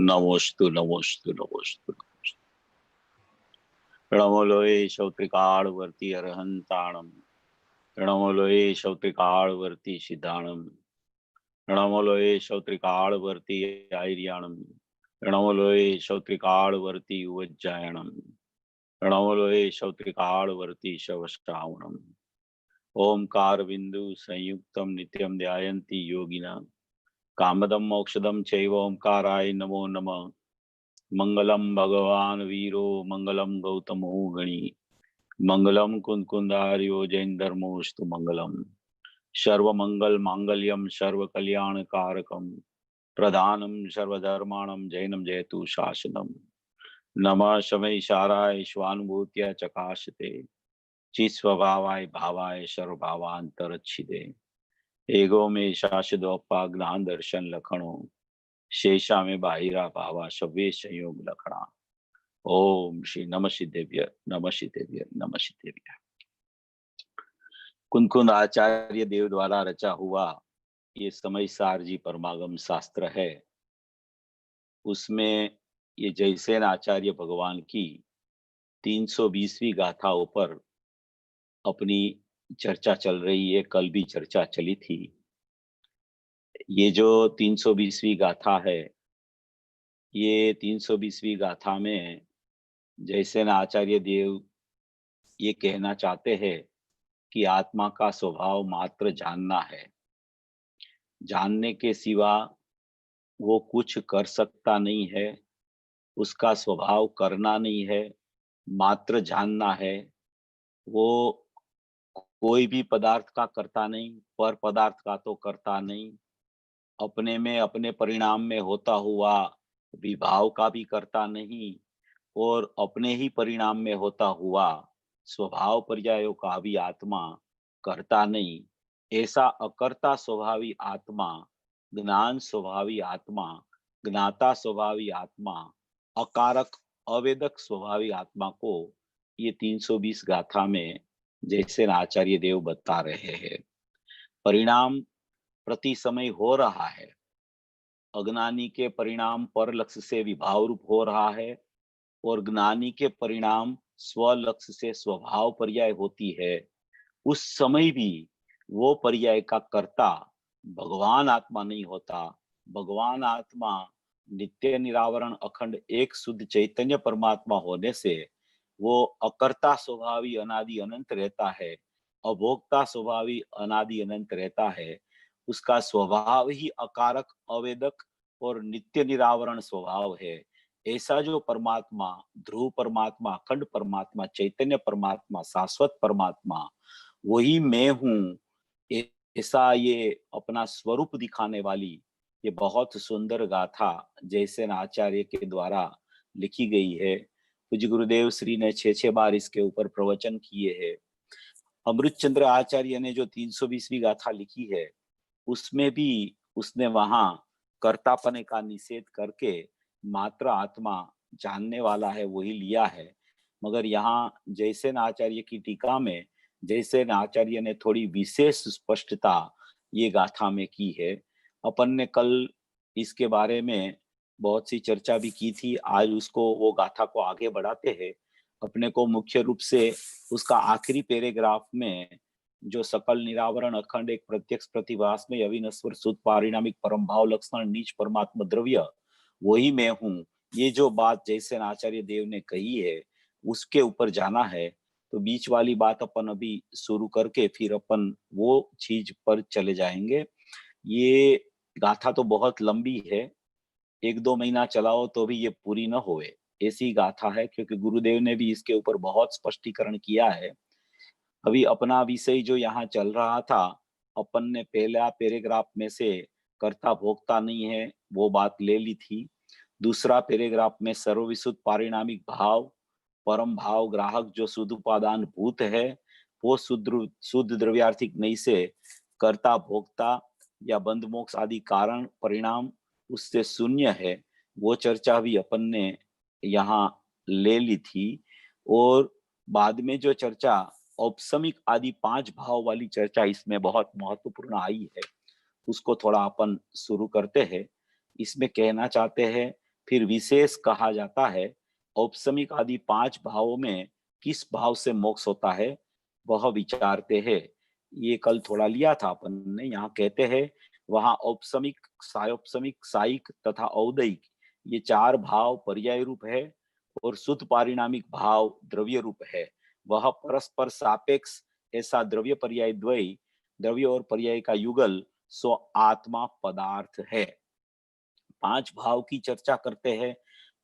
नमोस्तु नमोस्तु नमोस्तु नमोस्तु। प्रणमोलोये शौत्रिकावर्ती अरहंताणम। प्रणमोलोये शौत्रिकावर्ती सिद्धाणम। प्रणमोलोये शौत्रिकावर्ती आयर्याणम। प्रणमोलोये शौत्रिकावर्ती उज्जायणम। प्रणमोलोये शौत्रिकावर्ती शवश्रावणम। ओमकार बिंदु संयुक्तम नित्यम ध्यायन्ति योगिना। कामदम मोक्षदम चैव ओंकाराय नमो नमः। मंगलम भगवान वीरो मंगलम गौतमो गणी। मंगलम कुंदकुंदार्यो जैन धर्मोस्तु मंगलम। सर्वमंगल मांगल्यम सर्व कल्याण कारकम। प्रधानम सर्वधर्माणम जैनम जयतु शासनम। नमः शमै शाराय स्वानुभूत्या चकाशते। चिस्वभावाय भावाय सर्वभावांतरच्छिदे। एगो में शाश्वतोपा ज्ञान दर्शन लखणो। शेषा में बाहिरा भावा सव्य संयोग लखणा। ओम श्री नमः सिद्धेभ्य नमः सिद्धेभ्य नमः सिद्धेभ्य। कुंदकुंद आचार्य देव द्वारा रचा हुआ ये समय सार जी परमागम शास्त्र है। उसमें ये जयसेन आचार्य भगवान की 320वीं गाथाओं पर अपनी चर्चा चल रही है। कल भी चर्चा चली थी। ये जो 320वीं गाथा है, ये 320वीं गाथा में जयसेन आचार्य देव ये कहना चाहते हैं कि आत्मा का स्वभाव मात्र जानना है। जानने के सिवा वो कुछ कर सकता नहीं है। उसका स्वभाव करना नहीं है, मात्र जानना है। वो कोई भी पदार्थ का करता नहीं, पर पदार्थ का तो करता नहीं। अपने में अपने परिणाम में होता हुआ विभाव का भी करता नहीं, और अपने ही परिणाम में होता हुआ स्वभाव पर्यायों का भी आत्मा करता नहीं। ऐसा अकर्ता स्वभावी आत्मा, ज्ञान स्वभावी आत्मा, ज्ञाता स्वभावी आत्मा, अकारक अवेदक स्वभावी आत्मा को ये 320 गाथा में जैसे आचार्य देव बता रहे हैं। परिणाम प्रति समय हो रहा है। अज्ञानी के परिणाम पर लक्ष्य से विभाव रूप हो रहा है, और ज्ञानी के परिणाम स्व लक्ष्य से स्वभाव पर्याय होती है। उस समय भी वो पर्याय का कर्ता भगवान आत्मा नहीं होता। भगवान आत्मा नित्य निरावरण अखंड एक शुद्ध चैतन्य परमात्मा होने से वो अकर्ता स्वभावी अनादि अनंत रहता है। अभोक्ता स्वभावी अनादि अनंत रहता है। उसका स्वभाव ही अकारक अवेदक और नित्य निरावरण स्वभाव है। ऐसा जो परमात्मा, ध्रुव परमात्मा, अखंड परमात्मा, चैतन्य परमात्मा, शाश्वत परमात्मा, वही मैं हूँ। ऐसा ये अपना स्वरूप दिखाने वाली ये बहुत सुंदर गाथा जयसेन आचार्य के द्वारा लिखी गई है। पूज्य गुरुदेव श्री ने 6 बार इसके ऊपर प्रवचन किए हैं। अमृतचंद्र आचार्य ने जो 320वीं गाथा लिखी है, उसमें भी उसने वहां कर्तापने का निषेध करके मात्र आत्मा जानने वाला है वही लिया है। मगर यहाँ जयसेन आचार्य की टीका में जयसेन आचार्य ने थोड़ी विशेष स्पष्टता ये गाथा में की है। अपन ने कल इसके बारे में बहुत सी चर्चा भी की थी। आज उसको वो गाथा को आगे बढ़ाते हैं। अपने को मुख्य रूप से उसका आखिरी पैराग्राफ में जो सकल निरावरण अखंड एक प्रत्यक्ष प्रतिभास में अविनश्वर शुद्ध पारिणामिक परम भाव लक्षण नीच परमात्मा द्रव्य वही मैं हूँ, ये जो बात जयसेन आचार्य देव ने कही है उसके ऊपर जाना है। तो बीच वाली बात अपन अभी शुरू करके फिर अपन वो चीज पर चले जाएंगे। ये गाथा तो बहुत लंबी है, 1-2 महीना चलाओ तो भी ये पूरी न होए ऐसी गाथा है, क्योंकि गुरुदेव ने भी इसके ऊपर बहुत स्पष्टीकरण किया है। अभी अपना विषय जो यहाँ चल रहा था, अपन ने पहला पैराग्राफ में से कर्ता भोक्ता नहीं है वो बात ले ली थी। दूसरा पैराग्राफ में सर्वविशुद्ध पारिणामिक भाव, परम भाव ग्राहक जो शुद्ध उपादान भूत है, वो शुद्ध द्रव्यार्थिक नहीं से कर्ता भोक्ता या बंध मोक्ष आदि कारण परिणाम उससे शून्य है, वो चर्चा भी अपन ने यहाँ ले ली थी। और बाद में जो चर्चा औपसमिक आदि 5 भाव वाली चर्चा इसमें बहुत महत्वपूर्ण आई है, उसको थोड़ा अपन शुरू करते हैं। इसमें कहना चाहते हैं फिर विशेष कहा जाता है। औपसमिक आदि 5 भावों में किस भाव से मोक्ष होता है, वह विचारते हैं। ये कल थोड़ा लिया था अपन ने। यहाँ कहते हैं, वहाँ औपसमिक, सायोपसमिक, सायिक तथा औदयिक, ये 4 भाव पर्याय रूप है और शुद्ध पारिणामिक भाव द्रव्य रूप है। वह परस्पर सापेक्ष ऐसा द्रव्य पर्याय द्वय, द्रव्य और पर्याय का युगल सो आत्मा पदार्थ है। 5 भाव की चर्चा करते हैं।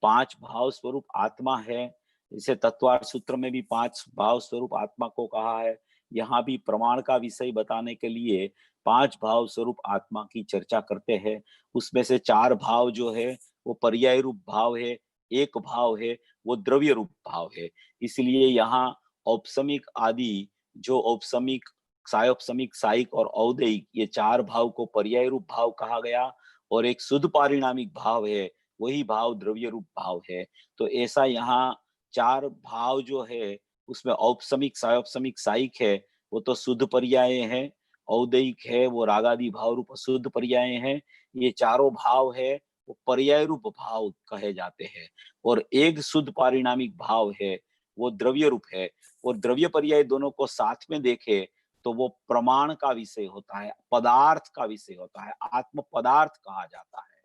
5 भाव स्वरूप आत्मा है। इसे तत्वार्थ सूत्र में भी 5 भाव स्वरूप आत्मा को कहा है। यहाँ भी प्रमाण का विषय बताने के लिए 5 भाव स्वरूप आत्मा की चर्चा करते हैं। उसमें से 4 भाव जो है वो पर्याय रूप भाव है, एक भाव है वो द्रव्य रूप भाव है। इसलिए यहाँ औपसमिक आदि, जो औपसमिक, सायोपसमिक, सायिक और औदयिक, ये 4 भाव को पर्याय रूप भाव कहा गया और एक शुद्ध पारिणामिक भाव है, वही भाव द्रव्य रूप भाव है। तो ऐसा यहाँ 4 भाव जो है, उसमें औपसमिक, सायोपसमिक, सायिक है, वो तो शुद्ध पर्याय है। औदयिक है, वो रागादि भाव रूप शुद्ध पर्याय है। ये चारों भाव है, वो पर्याय रूप भाव कहे जाते हैं। और एक शुद्ध पारिणामिक भाव है, वो द्रव्य रूप है। और द्रव्य पर्याय दोनों को साथ में देखे तो वो प्रमाण का विषय होता है, पदार्थ का विषय होता है, आत्म पदार्थ कहा जाता है।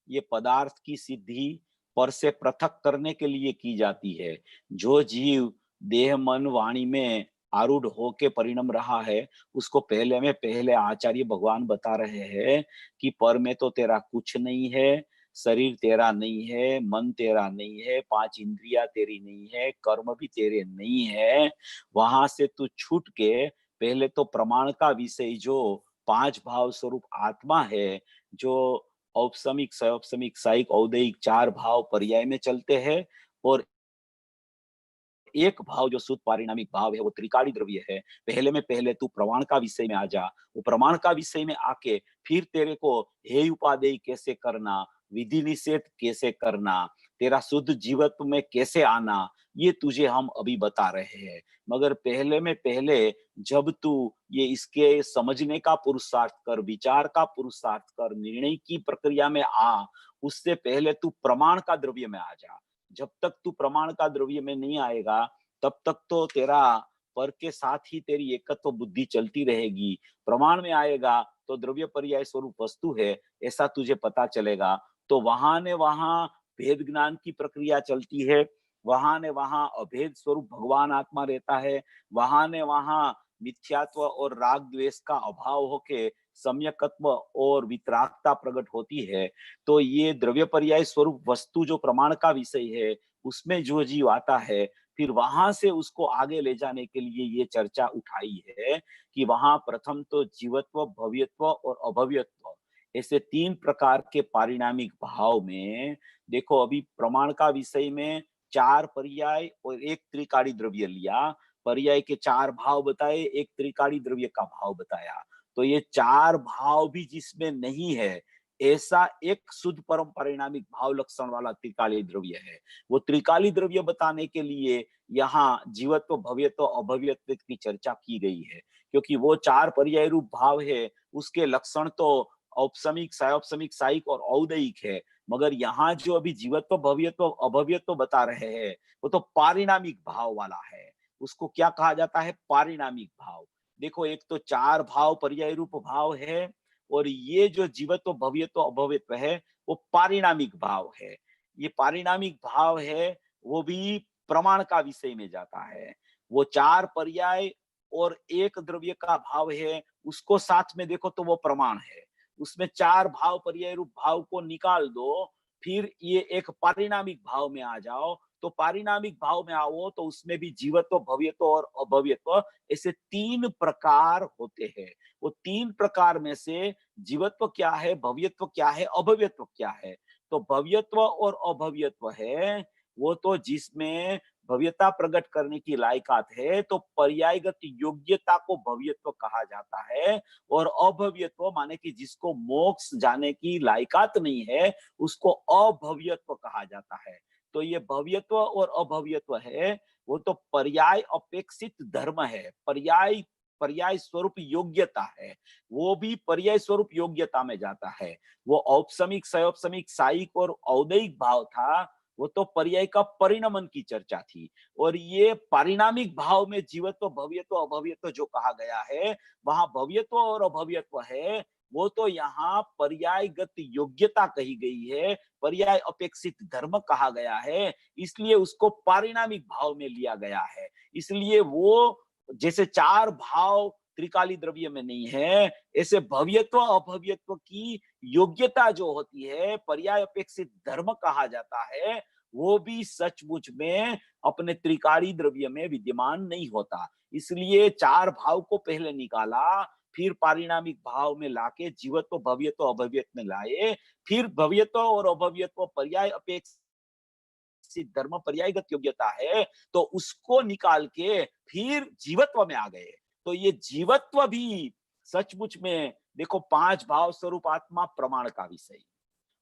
ये पदार्थ की सिद्धि पर से पृथक करने के लिए की जाती है। जो जीव देह मन वाणी में आरूढ़ होके परिणम रहा है, उसको पहले में पहले आचार्य भगवान बता रहे हैं कि पर में तो तेरा कुछ नहीं है, शरीर तेरा नहीं है, मन तेरा नहीं है, 5 इंद्रियां तेरी नहीं है, कर्म भी तेरे नहीं है। वहां से तू छूट के पहले तो प्रमाण का विषय जो 5 भाव स्वरूप आत्मा है, जो औपसमिक, सौपसमिक, सायिक, औदयिक 4 भाव पर्याय में चलते हैं और एक भाव जो शुद्ध पारिणामिक भाव है, वो त्रिकाली द्रव्य है। पहले में पहले तू प्रमाण का विषय में आ जा। वो प्रमाण का विषय में आके फिर तेरे को हेय उपादेय कैसे करना, विधि निषेध कैसे करना, तेरा शुद्ध जीवत्व में कैसे आना, ये तुझे हम अभी बता रहे हैं। मगर पहले में पहले जब तू ये इसके समझने का पुरुषार्थ कर, विचार का पुरुषार्थ कर, निर्णय की प्रक्रिया में आ, उससे पहले तू प्रमाण का द्रव्य में आ जा। जब तक तू प्रमाण का द्रव्य में नहीं आएगा, तब तक तो तेरा पर के साथ ही तेरी एकत्व बुद्धि चलती रहेगी। प्रमाण में आएगा तो द्रव्य पर्याय स्वरूप वस्तु है, ऐसा तुझे पता चलेगा। तो वहां ने वहां भेद ज्ञान की प्रक्रिया चलती है, वहां ने वहां अभेद स्वरूप भगवान आत्मा रहता है, वहां ने वहां मिथ्यात्व और राग द्वेष का अभाव होके सम्यकत्व और वितरागता प्रकट होती है। तो ये द्रव्य पर्याय स्वरूप वस्तु जो प्रमाण का विषय है, उसमें जो जीव आता है, फिर वहां से उसको आगे ले जाने के लिए ये चर्चा उठाई है कि वहां प्रथम तो जीवत्व, भव्यत्व और अभव्यत्व, ऐसे 3 प्रकार के पारिणामिक भाव में देखो, अभी प्रमाण का विषय में 4 पर्याय और एक त्रिकाली द्रव्य लिया। पर्याय के 4 भाव बताए, एक त्रिकाली द्रव्य का भाव बताया। तो ये 4 भाव भी जिसमें नहीं है, ऐसा एक शुद्ध परम परिणामिक भाव लक्षण वाला त्रिकाली द्रव्य है। वो त्रिकाली द्रव्य बताने के लिए यहाँ जीवत्व, भव्यत्व, अभव्यत्व की चर्चा की गई है, क्योंकि वो 4 पर्याय रूप भाव है, उसके लक्षण तो औपसमिक, सायोपसमिक, सायिक और औदयिक है। मगर यहाँ जो अभी जीवत्व, भव्यत्व, अभव्यत्व बता रहे हैं, वो तो पारिणामिक भाव वाला है। उसको क्या कहा जाता है? पारिणामिक भाव। देखो, एक तो 4 भाव पर्याय रूप भाव है और ये जो जीवत्व, भव्यत्व, अभव्यत्व है, वो पारिणामिक भाव है। ये पारिणामिक भाव है, वो भी प्रमाण का विषय में जाता है। वो 4 पर्याय और एक द्रव्य का भाव है, उसको साथ में देखो तो वो प्रमाण है। उसमें 4 भाव पर्याय रूप भाव को निकाल दो, फिर ये एक पारिणामिक भाव में आ जाओ। तो पारिणामिक भाव में आओ तो उसमें भी जीवत्व, भव्यत्व और अभव्यत्व, ऐसे 3 प्रकार होते हैं। वो 3 प्रकार में से जीवत्व क्या है, भव्यत्व क्या है, अभव्यत्व क्या है? तो भव्यत्व और अभव्यत्व है, वो तो जिसमें भव्यता प्रकट करने की लायकात है, तो पर्यायगत योग्यता को भव्यत्व कहा जाता है। और अभव्यत्व माने कि जिसको मोक्ष जाने की लायकात नहीं है, उसको अभव्यत्व कहा जाता है। तो ये भव्यत्व और अभव्यत्व है, वो तो पर्याय अपेक्षित धर्म है। पर्याय पर्याय स्वरूप योग्यता है, वो भी पर्याय स्वरूप योग्यता में जाता है। वो औपसमिक, सयोपसमिक, सायिक और औदैहिक भाव था, वो तो पर्याय का परिणमन की चर्चा थी। और ये पारिणामिक भाव में जीवत्व, भव्यत्व, अभव्यत्व जो कहा गया है, वहां भव्यत्व और अभव्यत्व है, वो तो यहाँ पर्यायगत योग्यता कही गई है, पर्याय अपेक्षित धर्म कहा गया है, इसलिए उसको पारिणामिक भाव में लिया गया है। इसलिए वो जैसे चार भाव त्रिकाली द्रव्य में नहीं है, ऐसे भव्यत्व अभव्यत्व की योग्यता जो होती है, पर्याय अपेक्षित धर्म कहा जाता है, वो भी सचमुच में अपने त्रिकाली द्रव्य में विद्यमान नहीं होता। इसलिए चार भाव को पहले निकाला, फिर पारिणामिक भाव में लाके जीवत्व, भव्यत्व, अभव्यत्व में लाए, फिर भव्यत्व और अभव्यत्व पर्याय अपेक्षित धर्म पर्यायगत योग्यता है, तो उसको निकाल के फिर जीवत्व में आ गए। तो ये जीवत्व भी सचमुच में देखो, पांच भाव स्वरूप आत्मा प्रमाण का विषय,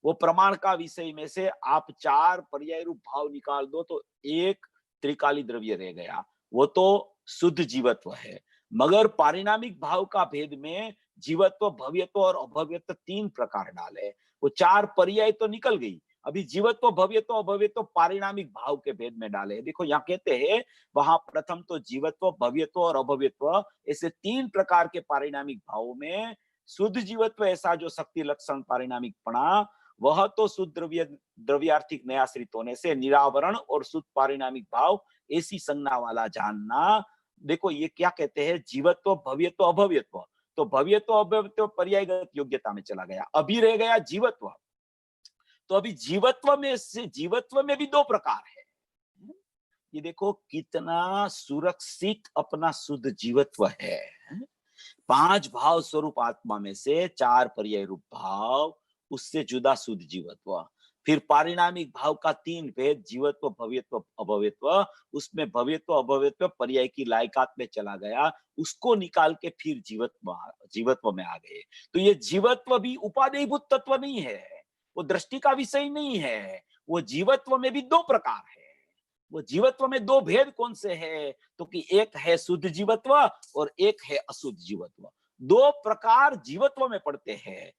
वो प्रमाण का विषय में से आप चार पर्याय रूप भाव निकाल दो तो एक त्रिकाली द्रव्य रह गया, वो तो शुद्ध जीवत्व है। मगर पारिणामिक भाव का भेद में जीवत्व, भव्यत्व और अभव्यत्व तीन प्रकार डाले, वो चार पर्याय तो निकल गई, अभी जीवत्व, भव्यत्व, अभव्यत्व पारिणामिक भाव के भेद में डाले। देखो यहाँ कहते हैं, वहां प्रथम तो जीवत्व, भव्यत्व और अभव्यत्व ऐसे तीन प्रकार के पारिणामिक भावों में शुद्ध जीवत्व ऐसा जो शक्ति लक्षण पारिणामिक पणा, वह तो शुद्ध द्रव्यार्थिक नयाश्रित होने से निरावरण और शुद्ध पारिणामिक भाव ऐसी संज्ञा वाला जानना। देखो ये क्या कहते हैं, जीवत्व, भव्यत्व, अभव्यत्व, तो भव्यत्व अभव्यत्व पर्यायगत योग्यता में चला गया, अभी रह गया जीवत्व। तो अभी जीवत्व में से, जीवत्व में भी दो प्रकार है। ये देखो कितना सुरक्षित अपना शुद्ध जीवत्व है। पांच भाव स्वरूप आत्मा में से चार पर्याय रूप भाव, उससे जुदा शुद्ध जीवत्व। फिर पारिणामिक भाव का तीन भेद, जीवत्व, भव्यत्व, अभव्यत्व, उसमें भव्यत्व अभव्यत्व पर्याय की लायकात में चला गया, उसको निकाल के फिर जीवत्व में आ गए। तो ये जीवत्व भी उपादेयभूत तत्व नहीं है, वो दृष्टि का विषय नहीं है। वो जीवत्व में भी दो प्रकार है। वो जीवत्व में दो भेद कौन से है, तो कि एक है शुद्ध जीवत्व और एक है अशुद्ध जीवत्व। दो प्रकार जीवत्व में पड़ते हैं।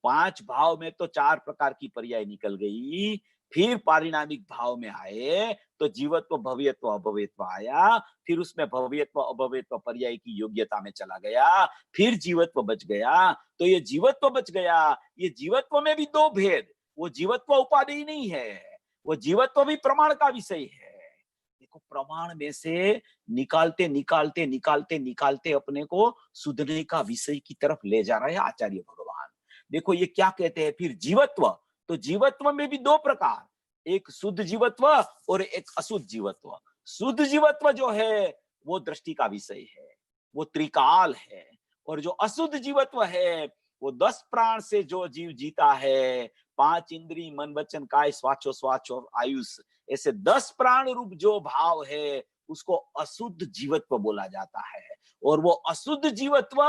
पांच भाव में तो चार प्रकार की पर्याय निकल गई, फिर पारिणामिक भाव में आए तो जीवत्व, भव्यत्व, अभव्यत्व आया, फिर उसमें भव्यत्व अभव्यत्व पर्याय की योग्यता में चला गया, फिर जीवत्व बच गया। तो ये जीवत्व बच गया, ये जीवत्व में भी दो भेद, वो जीवत्व उपाधि नहीं है, वो जीवत्व भी प्रमाण का विषय है। देखो प्रमाण में से निकालते निकालते निकालते निकालते अपने को सुधने का विषय की तरफ ले जा रहे हैं आचार्य भगवान। देखो ये क्या कहते हैं फिर, जीवत्व, तो जीवत्व में भी दो प्रकार, एक शुद्ध जीवत्व और एक अशुद्ध जीवत्व। शुद्ध जीवत्व जो है वो दृष्टि का विषय है, वो त्रिकाल है। और जो अशुद्ध जीवत्व है वो 10 प्राण से जो जीव जीता है, पांच इंद्री, मन, वचन, काय, स्वाच और आयुष, ऐसे 10 प्राण रूप जो भाव है उसको अशुद्ध जीवत्व बोला जाता है। और वो अशुद्ध जीवत्व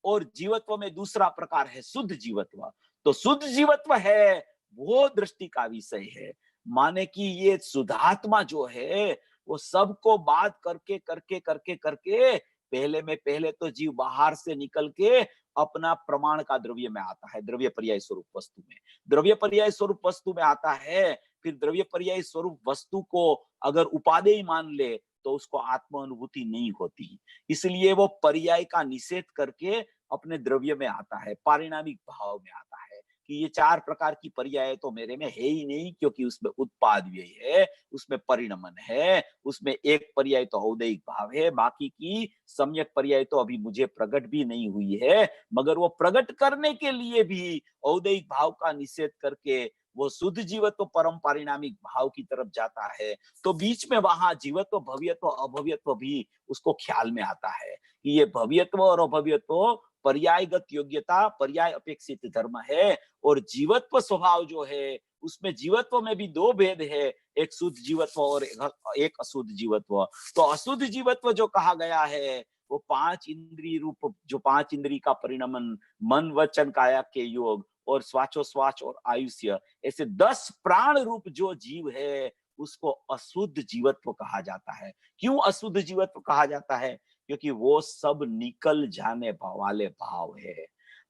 और जीवत्व में दूसरा प्रकार है शुद्ध जीवत्व। तो शुद्ध जीवत्व है वो दृष्टि का विषय है, माने कि ये शुद्धात्मा जो है वो सबको बात करके करके करके करके पहले में पहले तो जीव बाहर से निकल के अपना प्रमाण का द्रव्य में आता है, द्रव्य पर्याय स्वरूप वस्तु में, द्रव्य पर्याय स्वरूप वस्तु में आता है। फिर द्रव्य पर्याय स्वरूप वस्तु को अगर उपादेय मान ले तो उसको आत्म अनुभूति नहीं होती, इसलिए वो पर्याय का निषेध करके अपने द्रव्य में आता है, पारिणामिक भाव में आता है कि ये चार प्रकार की पर्याय तो मेरे में है ही नहीं, क्योंकि उसमें उत्पाद व्यय है, उसमें परिणमन है, उसमें एक पर्याय तो औदैहिक भाव है, बाकी की सम्यक पर्याय तो अभी मुझे प्रकट भी नहीं हुई है। मगर वो प्रकट करने के लिए भी औदैहिक भाव का निषेध करके वो शुद्ध जीवत्व परम पारिणामिक भाव की तरफ जाता है। तो बीच में वहां जीवत्व, भव्यत्व, अभव्यत्व भी उसको ख्याल में आता है कि ये भव्यत्व और अभव्यत्व पर्यायगत योग्यता, पर्याय अपेक्षित धर्म है। और जीवत्व स्वभाव जो है उसमें जीवत्व में भी दो भेद है, एक शुद्ध जीवत्व और एक अशुद्ध जीवत्व। तो अशुद्ध जीवत्व जो कहा गया है वो पांच इंद्रिय रूप, जो पांच इंद्रिय का परिणमन, मन, वचन, काया के योग और स्वाच और आयुष्य, ऐसे 10 प्राण रूप जो जीव है उसको अशुद्ध जीवत्व कहा जाता है। क्यों अशुद्ध जीवत्व कहा जाता है? क्योंकि वो सब निकल जाने वाले भाव है।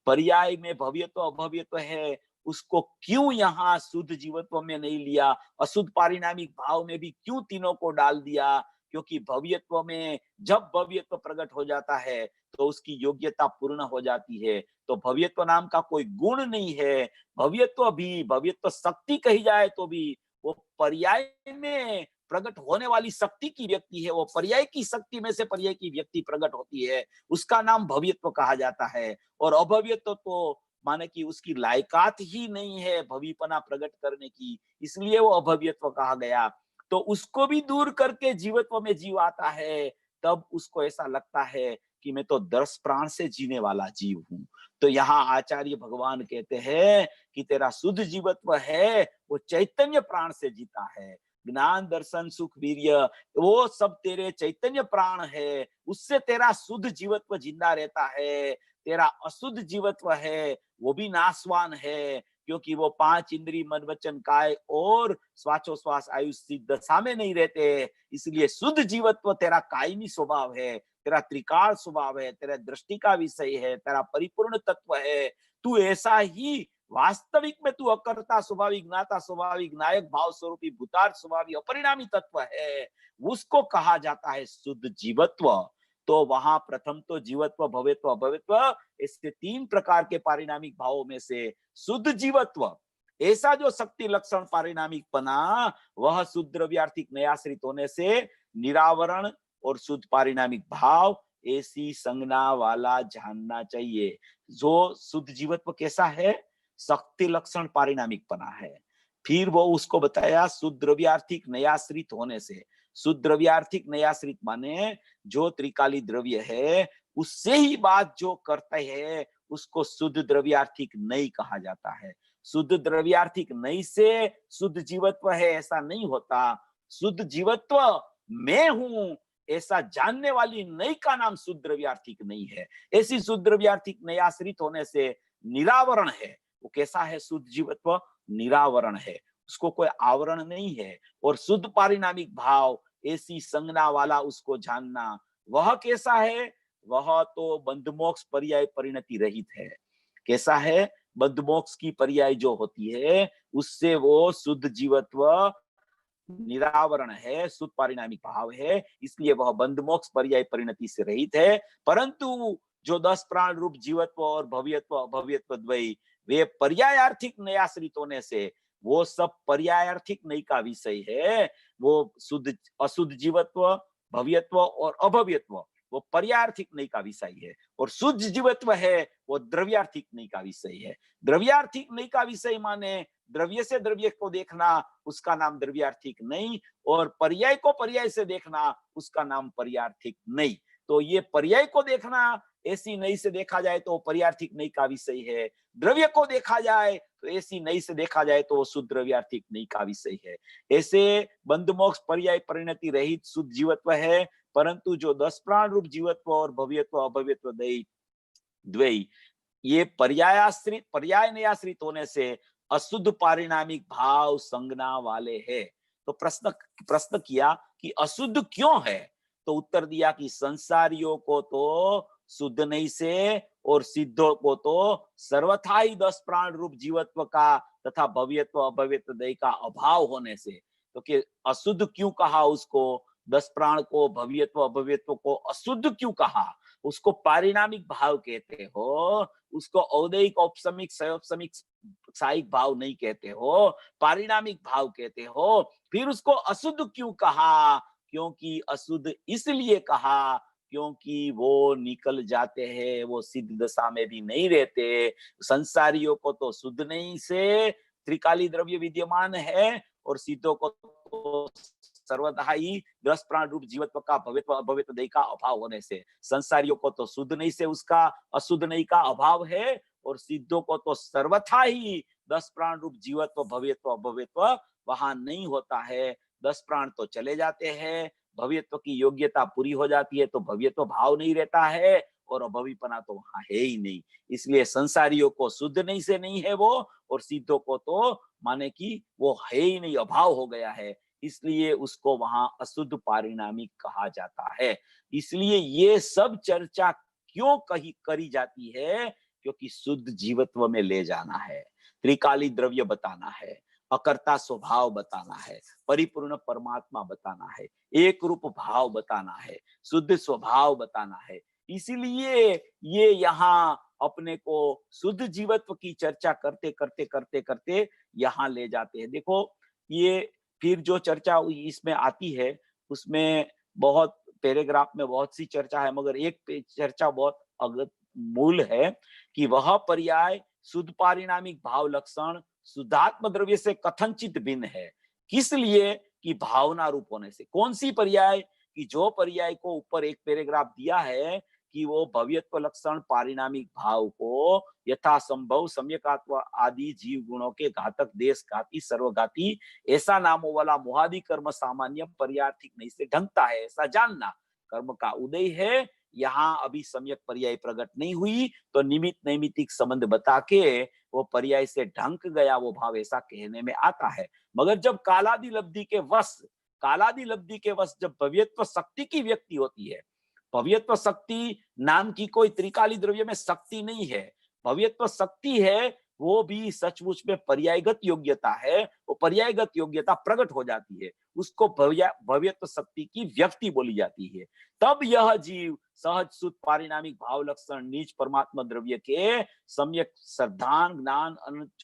पर्याय में भव्यत्व अभव्यत्व है, उसको क्यों यहाँ शुद्ध जीवत्व में नहीं लिया, अशुद्ध पारिणामिक भाव में भी क्यों तीनों को डाल दिया? क्योंकि भव्यत्व में जब भव्यत्व प्रकट हो जाता है तो उसकी योग्यता पूर्ण हो जाती है। तो भव्यत्व नाम का कोई गुण नहीं है। भव्यत्व शक्ति कही जाए तो भी वो पर्याय में प्रकट होने वाली शक्ति की व्यक्ति है। वो पर्याय की शक्ति में से पर्याय की व्यक्ति प्रकट होती है, उसका नाम भव्यत्व कहा जाता है। और अभव्यत्व तो माने कि उसकी लायकात ही नहीं है भविपना प्रकट करने की, इसलिए वो अभव्यत्व कहा गया। तो उसको भी दूर करके जीवत्व में जीव आता है, तब उसको ऐसा लगता है कि मैं तो 10 प्राण से जीने वाला जीव हूँ। तो यहाँ आचार्य भगवान कहते हैं कि तेरा शुद्ध जीवत्व है वो चैतन्य प्राण से जीता है। ज्ञान दर्शन सुख वीर्य वो सब तेरे चैतन्य प्राण है, उससे तेरा शुद्ध जीवत्व जिंदा रहता है। तेरा अशुद्ध जीवत्व है वो भी नाशवान है, क्योंकि वो 5 इंद्री मन वचन काय और श्वासोश्वास आयुष दशा में नहीं रहते। इसलिए शुद्ध जीवत्व तेरा कायमी स्वभाव है, तेरा त्रिकाल स्वभाव है, तेरा दृष्टि का विषय है, तेरा परिपूर्ण तत्व है। तू ऐसा ही वास्तविक में तू अकर्ता स्वभाविक, ज्ञाता स्वभाविक, नायक भाव स्वरूपी, भूतार्थ स्वभाविक अपरिणामी तत्व है, उसको कहा जाता है शुद्ध जीवत्व। तो वहां प्रथम तो जीवत्व भव्यत्व अभव्यत्व इसके 3 प्रकार के पारिणामिक भावों में से शुद्ध जीवत्व, ऐसा जो शक्ति लक्षण पारिणामिक पना, वह शुद्ध द्रव्यार्थिक नयाश्रित होने से निरावरण और शुद्ध पारिणामिक भाव ऐसी संज्ञा वाला जानना चाहिए। जो शुद्ध जीवत्व कैसा है? शक्ति लक्षण पारिणामिक पना है। फिर वो उसको बताया शुद्ध द्रव्यार्थिक नयाश्रित होने से। शुद्ध द्रव्यार्थिक नयाश्रित माने जो त्रिकाली द्रव्य है उससे ही बात जो करते हैं उसको शुद्ध द्रव्यार्थिक नहीं कहा जाता है। शुद्ध द्रव्यार्थिक नहीं से शुद्ध जीवत्व है ऐसा नहीं होता। शुद्ध जीवत्व मैं हूं ऐसा जानने वाली नई का नाम शुद्ध द्रव्यार्थिक नहीं है। ऐसी शुद्ध द्रव्यार्थिक नई आश्रित होने से निरावरण है। वो कैसा है? शुद्ध जीवत्व निरावरण है, उसको कोई आवरण नहीं है। और शुद्ध पारिणामिक भाव ऐसी संज्ञा वाला उसको जानना, वह कैसा है? वह तो बंधमोक्ष पर्याय परिणति रहित है। कैसा है? बंधमोक्ष की पर्याय जो होती है उससे वो शुद्ध जीवत्व निरावरण है, शुद्ध पारिणामिक भाव है, इसलिए वह बंधमोक्ष पर्याय परिणति से रहित है। परंतु जो 10 प्राण रूप जीवत्व और भव्यत्व अभव्यत्व द्वय वे पर्यायार्थिक नयाश्रित होने से वो सब पर्यायार्थिक नई का विषय है। वो शुद्ध अशुद्ध जीवत्व भव्यत्व और अभव्यत्व वो पर्यायार्थिक नई का विषय है, और शुद्ध जीवत्व है वो द्रव्यार्थिक नई का विषय है। द्रव्यार्थिक नई का विषय माने द्रव्य से द्रव्य को देखना, उसका नाम द्रव्यार्थिक नहीं, और पर्याय को पर्याय से देखना उसका नाम पर्यार्थिक नहीं। तो ये पर्याय को देखना ऐसी नई से देखा जाए तो पर्यार्थिक नई का विषय है, द्रव्य को देखा जाए तो ऐसी नई से देखा जाए तो वो शुद्ध द्रव्यार्थिक नई का विषय है। ऐसे बंधमोक्ष पर्याय परिणति रहित शुद्ध जीवत्व है। परंतु जो 10 प्राण रूप जीवत्व और भव्यत्व अभव्यत्व द्वय ये पर्याय नयाश्रित होने से अशुद्ध पारिणामिक भाव संज्ञा वाले हैं। तो प्रश्न किया कि अशुद्ध क्यों है? तो उत्तर दिया कि संसारियों को तो शुद्ध नहीं से और सिद्धों को तो सर्वथा ही 10 प्राण रूप जीवत्व का तथा भव्यत्व अभव्यत्व दय का अभाव होने से। तो कि अशुद्ध क्यों कहा उसको? 10 प्राण को भव्यत्व अभव्यत्व को अशुद्ध क्यों कहा? उसको पारिणामिक भाव कहते हो, उसको औदैहिक औपसमिक सयोपसमिक साइक भाव नहीं कहते हो, पारिणामिक भाव कहते हो। फिर उसको अशुद्ध क्यों कहा? क्योंकि अशुद्ध इसलिए कहा क्योंकि वो निकल जाते हैं, वो सिद्ध दशा में भी नहीं रहते। संसारियों को तो शुद्ध नहीं से त्रिकाली द्रव्य विद्यमान है, और सिद्धों को तो सर्वथा ही 10 प्राण रूप जीवत्व का भव्यत्व अभव्यत्व दय का अभाव होने से। संसारियों को तो शुद्ध नहीं से उसका अशुद्ध नहीं का अभाव है, और सिद्धों को तो सर्वथा ही 10 प्राण रूप जीवत्व भव्यत्व अभव्यत्व वहां नहीं होता है। 10 प्राण तो चले जाते हैं, भव्यत्व की योग्यता पूरी हो जाती है तो भव्यत्व भाव नहीं रहता है, और अभवीपना तो वहां है ही नहीं। इसलिए संसारियों को शुद्ध नहीं से नहीं है वो, और सिद्धों को तो माने कि वो है ही नहीं, अभाव हो गया है। इसलिए उसको वहां अशुद्ध पारिणामिक कहा जाता है। इसलिए ये सब चर्चा क्यों करी जाती है? क्योंकि शुद्ध जीवत्व में ले जाना है, त्रिकाली द्रव्य बताना है, अकर्ता स्वभाव बताना है, परिपूर्ण परमात्मा बताना है, एक रूप भाव बताना है, शुद्ध स्वभाव बताना है। इसीलिए ये यहाँ अपने को शुद्ध जीवत्व की चर्चा करते करते करते करते यहाँ ले जाते हैं। देखो, ये फिर जो चर्चा इसमें आती है, उसमें बहुत पैराग्राफ में बहुत सी चर्चा है, मगर एक चर्चा बहुत अगत मूल है कि वह पर्याय शुद्ध पारिणामिक भाव लक्षण शुद्धात्म द्रव्य से कथनचित भिन्न है। किस लिए? कि भावना रूप होने से। कौन सी पर्याय? कि जो पर्याय को ऊपर एक पैराग्राफ दिया है कि वो भव्यत्व लक्षण पारिणामिक भाव को यथासंभव सम्यकात्व आदि जीव गुणों के घातक देश घाती सर्वघाती ऐसा नामों वाला मोहादि कर्म सामान्य पर्यार्थिक नहीं से ढंगता है, ऐसा जानना। कर्म का उदय है, यहाँ अभी सम्यक पर्याय प्रकट नहीं हुई, तो निमित्त नैमित्तिक संबंध बता के वो पर्याय से ढंक गया वो भाव, ऐसा कहने में आता है। मगर जब कालादि लब्धि के वश जब भव्यत्व शक्ति की व्यक्ति होती है, भव्यत्व शक्ति नाम की कोई त्रिकाली द्रव्य में शक्ति नहीं है, भव्यत्व शक्ति है, वो भी सचमुच में पर्यायगत योग्यता है, वो पर्यायगत योग्यता प्रकट हो जाती है, उसको भव्यत्व शक्ति की व्यक्ति बोली जाती है। तब यह जीव सहज शुद्ध पारिणामिक भाव लक्षण नीच परमात्मा द्रव्य के सम्यक श्रद्धान ज्ञान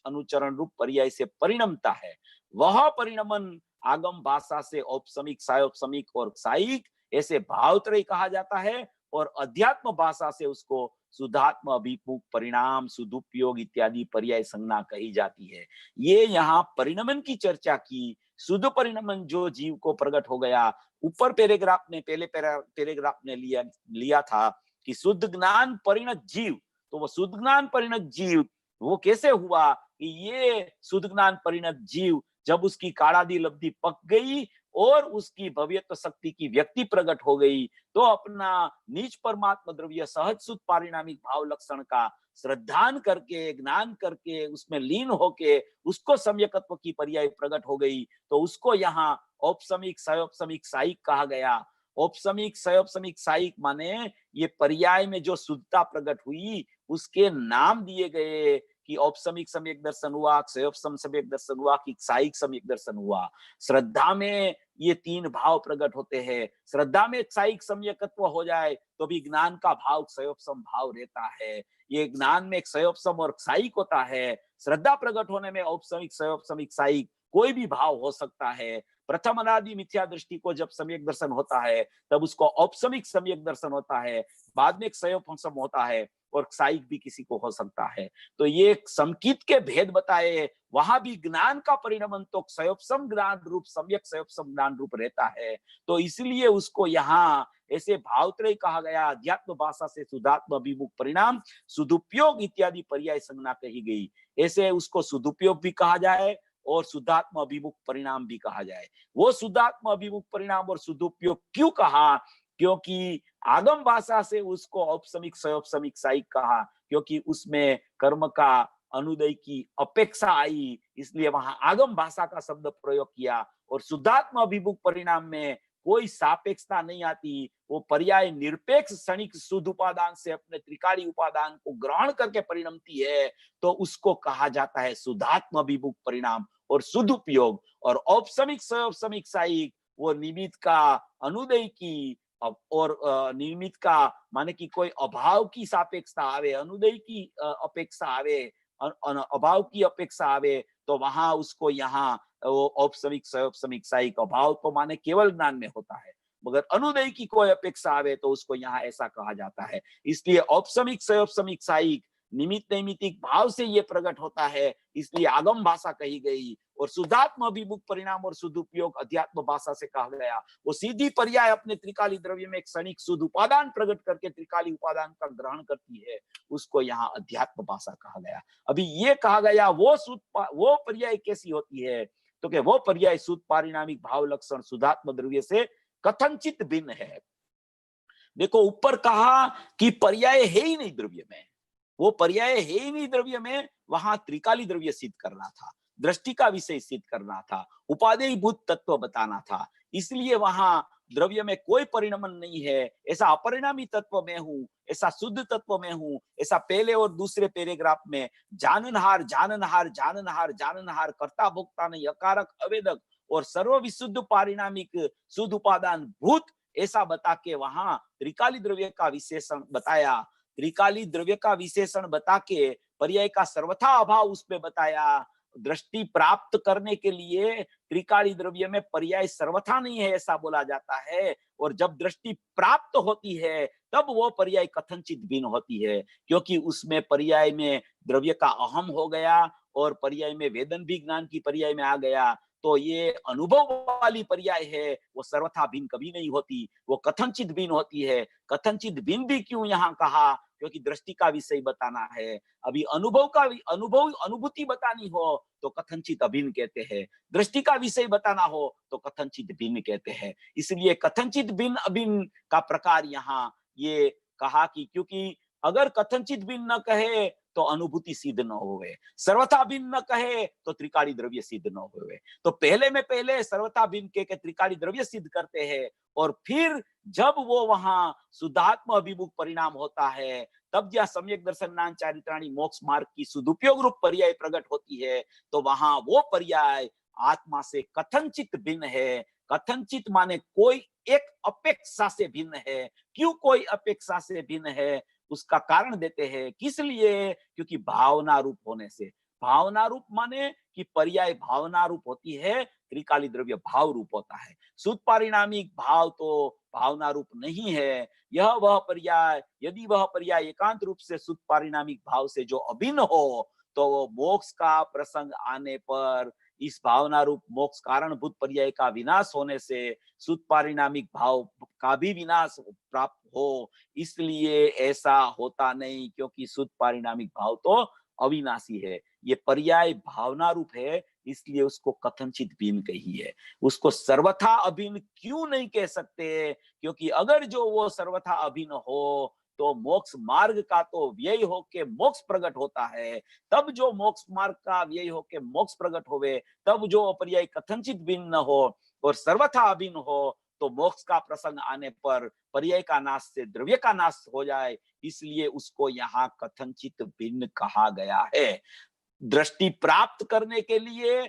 अनुचरण रूप पर्याय से परिणमता है। वह परिणमन आगम भाषा से औपसमिक सायोपसमिक और साइक ऐसे भावत्रय कहा जाता है, और अध्यात्म भाषा से उसको शुद्धात्म अभिमुख परिणाम सुदुपयोग इत्यादि पर्याय संज्ञा कही जाती है। ये यहाँ परिणमन की चर्चा की। शुद्ध परिणमन जो जीव को प्रकट हो गया, ऊपर पैराग्राफ ने पहले पैराग्राफ ने लिया था कि शुद्ध ज्ञान परिणत जीव, तो वो शुद्ध ज्ञान परिणत जीव वो कैसे हुआ? कि ये शुद्ध ज्ञान परिणत जीव जब उसकी कालादि लब्धि पक गई और उसकी भव्यत्व शक्ति की व्यक्ति प्रकट हो गई, तो अपना नीच परमात्मा द्रव्य सहज शुद्ध पारिणामिक भाव लक्षण का श्रद्धान करके ज्ञान करके उसमें लीन होके उसको सम्यकत्व की पर्याय प्रकट हो गई, तो उसको यहाँ औपसमिक सयोपसमिक साइक कहा गया। औपसमिक सयोपसमिक साइक माने ये पर्याय में जो शुद्धता प्रकट हुई उसके नाम दिए गए कि औपसमिक सम्यक दर्शन हुआ, सयोपसम सम्यक दर्शन हुआ, कि साइक सम्यक दर्शन हुआ। श्रद्धा में ये तीन भाव प्रकट होते हैं। श्रद्धा में साइक सम्यकत्व हो जाए तो भी ज्ञान का भाव सयोपसम भाव रहता है। ये ज्ञान में एक सयोपसम और साइक होता है, श्रद्धा प्रकट होने में औपसमिक सयोपसमिक साइक कोई भी भाव हो सकता है। प्रथम अनादि मिथ्या दृष्टि को जब सम्यक दर्शन होता है तब उसको औपसमिक सम्यक दर्शन होता है, बाद में एक सयोपसम होता है, और साइक भी किसी को हो सकता है। तो ये संकित के भेद बताए, वहां भी ज्ञान का परिणमन तो सयोपसम ज्ञान रूप सम्यक सयोपसम ज्ञान रूप रहता है, तो इसलिए उसको यहाँ ऐसे भावत्रय कहा गया। अध्यात्म भाषा से शुद्धात्म अभिमुख परिणाम सुदुपयोग इत्यादि पर्याय संज्ञा कही गई, ऐसे उसको सुदुपयोग भी कहा जाए और शुद्धात्म अभिमुख परिणाम भी कहा जाए। वो शुद्धात्म अभिमुख परिणाम और सुदुपयोग क्यों कहा? क्योंकि आगम भाषा से उसको औपसमिक सयोपसमिक साइक कहा, क्योंकि उसमें कर्म का अनुदय की अपेक्षा आई, इसलिए वहां आगम भाषा का शब्द प्रयोग किया। और शुद्धात्म अभिमुख परिणाम में कोई सापेक्षता नहीं आती, वो पर्याय निरपेक्ष क्षणिक शुद्ध उपादान से अपने त्रिकाली उपादान को ग्रहण करके परिणमती है, तो उसको कहा जाता है शुद्धात्म अभिमुख परिणाम और सुदुपयोग। और औपसमिक सयोपसमिक साइक वो निमित्त का अनुदय की और निमित्त का माने कि कोई अभाव की सापेक्षता आवे, अनुदय की अपेक्षा आवे, अभाव की अपेक्षा आवे, तो वहां उसको यहाँ वो औपसमिक सयोपसमिक साइक, अभाव तो माने केवल ज्ञान में होता है, मगर अनुदय की कोई अपेक्षा आवे तो उसको यहाँ ऐसा कहा जाता है। इसलिए औपसमिक सयोपसमिक साइक निमित्त नैमित्तिक भाव से ये प्रकट होता है, इसलिए आगम भाषा कही गई। और शुद्धात्म अभिमुख परिणाम और सदुपयोग अध्यात्म भाषा से कहा गया। वो सीधी पर्याय अपने त्रिकाली द्रव्य में एक क्षणिक शुद्ध उपादान प्रकट करके त्रिकाली उपादान का ग्रहण करती है, उसको यहाँ अध्यात्म भाषा कहा गया। अभी ये कहा गया वो पर्याय कैसी होती है, तो कि वो पर्याय शुद्ध पारिणामिक भाव लक्षण शुद्धात्म द्रव्य से कथनचित भिन्न है। देखो, ऊपर कहा कि पर्याय है ही नहीं द्रव्य में, वो पर्याय है ही नहीं द्रव्य में, वहां त्रिकाली द्रव्य सिद्ध करना था। दृष्टि का विषय सिद्ध करना था, उपादेयभूत तत्व बताना था। इसलिए वहां द्रव्य में कोई परिणमन नहीं है, ऐसा अपरिणामी तत्व में हूं, ऐसा शुद्ध तत्व में हूं, ऐसा पहले और दूसरे पैराग्राफ में जाननहार जाननहार जाननहार जाननहार कर्ता भोक्ता नहीं अकारक अवेदक और सर्व विशुद्ध पारिणामिक शुद्ध उपादान भूत, ऐसा बता के वहां त्रिकाली द्रव्य का विशेषण बताया। त्रिकाली द्रव्य का विशेषण बता के पर्याय का सर्वथा अभाव उसमें बताया। दृष्टि प्राप्त करने के लिए त्रिकाली द्रव्य में पर्याय सर्वथा नहीं है ऐसा बोला जाता है, और जब दृष्टि प्राप्त होती है तब वो पर्याय कथनचित भिन्न होती है, क्योंकि उसमें पर्याय में द्रव्य का अहम हो गया और पर्याय में वेदन भी ज्ञान की पर्याय में आ गया। तो ये अनुभव वाली पर्याय है, वो सर्वथा भिन्न कभी नहीं होती, वो कथनचित भिन्न होती है। कथनचित भिन्न भी क्यों यहाँ कहा, क्योंकि दृष्टि का विषय बताना है। अभी अनुभव का अनुभव अनुभूति बतानी हो तो कथनचित अभिन्न कहते हैं, दृष्टि का विषय बताना हो तो कथनचित भिन्न कहते हैं। इसलिए कथनचित भिन्न अभिन्न का प्रकार यहाँ ये कहा कि क्योंकि अगर कथनचित भिन्न न कहे तो अनुभूति सिद्ध न होवे, सर्वथा भिन्न न कहे तो त्रिकाली द्रव्य सिद्ध न होवे। तो पहले में पहले सर्वथा भिन्न के त्रिकाली द्रव्य सिद्ध करते हैं, और फिर जब वो वहां शुद्धात्म अभिमुख परिणाम होता है तब जब सम्यक दर्शनान चारित्राणी मोक्ष मार्ग की सदुपयोग रूप पर्याय प्रकट होती है, तो वहां वो पर्याय आत्मा से कथनचित भिन्न है। कथनचित माने कोई एक अपेक्षा से भिन्न है। क्यों कोई अपेक्षा से भिन्न है, उसका कारण देते हैं। किस लिए? क्योंकि भावना रूप होने से। भावना रूप माने कि पर्याय भावना रूप होती है, त्रिकाली द्रव्य भाव रूप होता है। शुद्ध पारिणामिक भाव तो भावना रूप नहीं है। यह वह पर्याय, यदि वह पर्याय एकांत रूप से शुद्ध पारिणामिक भाव से जो अभिन्न हो, तो वो मोक्ष का प्रसंग आने पर इस भावना रूप मोक्ष कारणभूत पर्याय का विनाश होने से शुद्ध पारिणामिक भाव का भी विनाश प्राप्त हो। इसलिए ऐसा होता नहीं, क्योंकि शुद्ध पारिणामिक भाव तो अविनाशी है। ये पर्याय भावना रूप है, इसलिए उसको कथनचित भिन्न कही है। उसको सर्वथा अभिन्न क्यों नहीं कह सकते? क्योंकि अगर जो वो सर्वथा अभिन्न हो तो मोक्ष मार्ग का तो व्यय होके मोक्ष प्रकट होता है। तब जो मोक्ष मार्ग का व्यय होके मोक्ष प्रकट होवे, तब जो पर्याय कथनचित भिन्न न हो और सर्वथा अभिन्न हो, तो मोक्ष का प्रसंग आने पर पर्याय का नाश से द्रव्य का नाश हो जाए। इसलिए उसको यहाँ कथनचित भिन्न कहा गया है। दृष्टि प्राप्त करने के लिए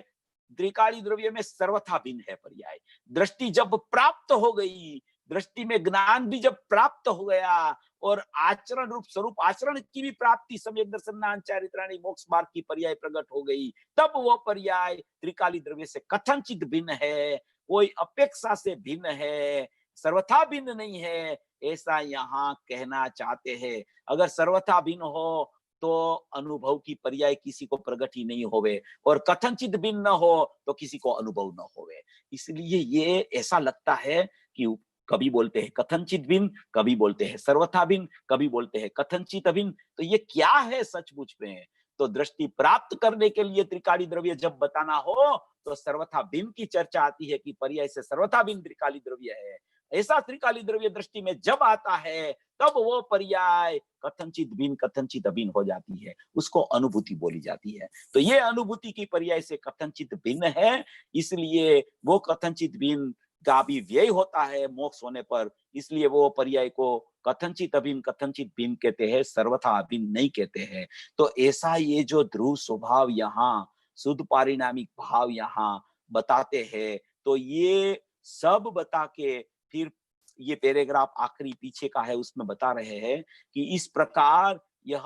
त्रिकाली द्रव्य में सर्वथा भिन्न है पर्याय। दृष्टि जब प्राप्त हो गई, दृष्टि में ज्ञान भी जब प्राप्त हो गया और आचरण रूप स्वरूप आचरण की भी प्राप्ति सम्यक दर्शन चारित्राणी मोक्ष मार्ग की पर्याय प्रकट हो गई, तब वो पर्याय त्रिकाली द्रव्य से कथनचित भिन्न है, कोई अपेक्षा से भिन्न है, सर्वथा भिन्न नहीं है, ऐसा यहाँ कहना चाहते हैं। अगर सर्वथा भिन्न हो तो अनुभव की पर्याय किसी को प्रकट ही नहीं होवे, और कथनचित भिन्न न हो तो किसी को अनुभव न होवे। इसलिए ये ऐसा लगता है कि कभी बोलते हैं कथनचित भिन्न, कभी बोलते हैं सर्वथा भिन्न, कभी बोलते हैं कथनचित अभिन्न। तो ये क्या है सचमुच में? तो दृष्टि प्राप्त करने के लिए त्रिकाली द्रव्य जब बताना हो तो सर्वथा भिन्न की चर्चा आती है कि पर्याय से सर्वथा भिन्न त्रिकाली द्रव्य है। ऐसा त्रिकाली द्रव्य दृष्टि में जब आता है तब वो पर्याय कथनचित भिन्न कथनचित अभिन्न हो जाती है, उसको अनुभूति बोली जाती है। तो ये अनुभूति की पर्याय से कथनचित भिन्न है, इसलिए वो कथनचित भिन्न का भी व्यय होता है मोक्ष होने पर। इसलिए वो पर्याय को कथनचित अभिन्न कथनचित भिन्न कहते हैं, सर्वथा अभिन्न नहीं कहते हैं। तो ऐसा ये जो ध्रुव स्वभाव यहाँ शुद्ध पारिणामिक भाव यहाँ बताते हैं, तो ये सब बता के फिर ये पैराग्राफ आखिरी पीछे का है उसमें बता रहे हैं कि इस प्रकार यह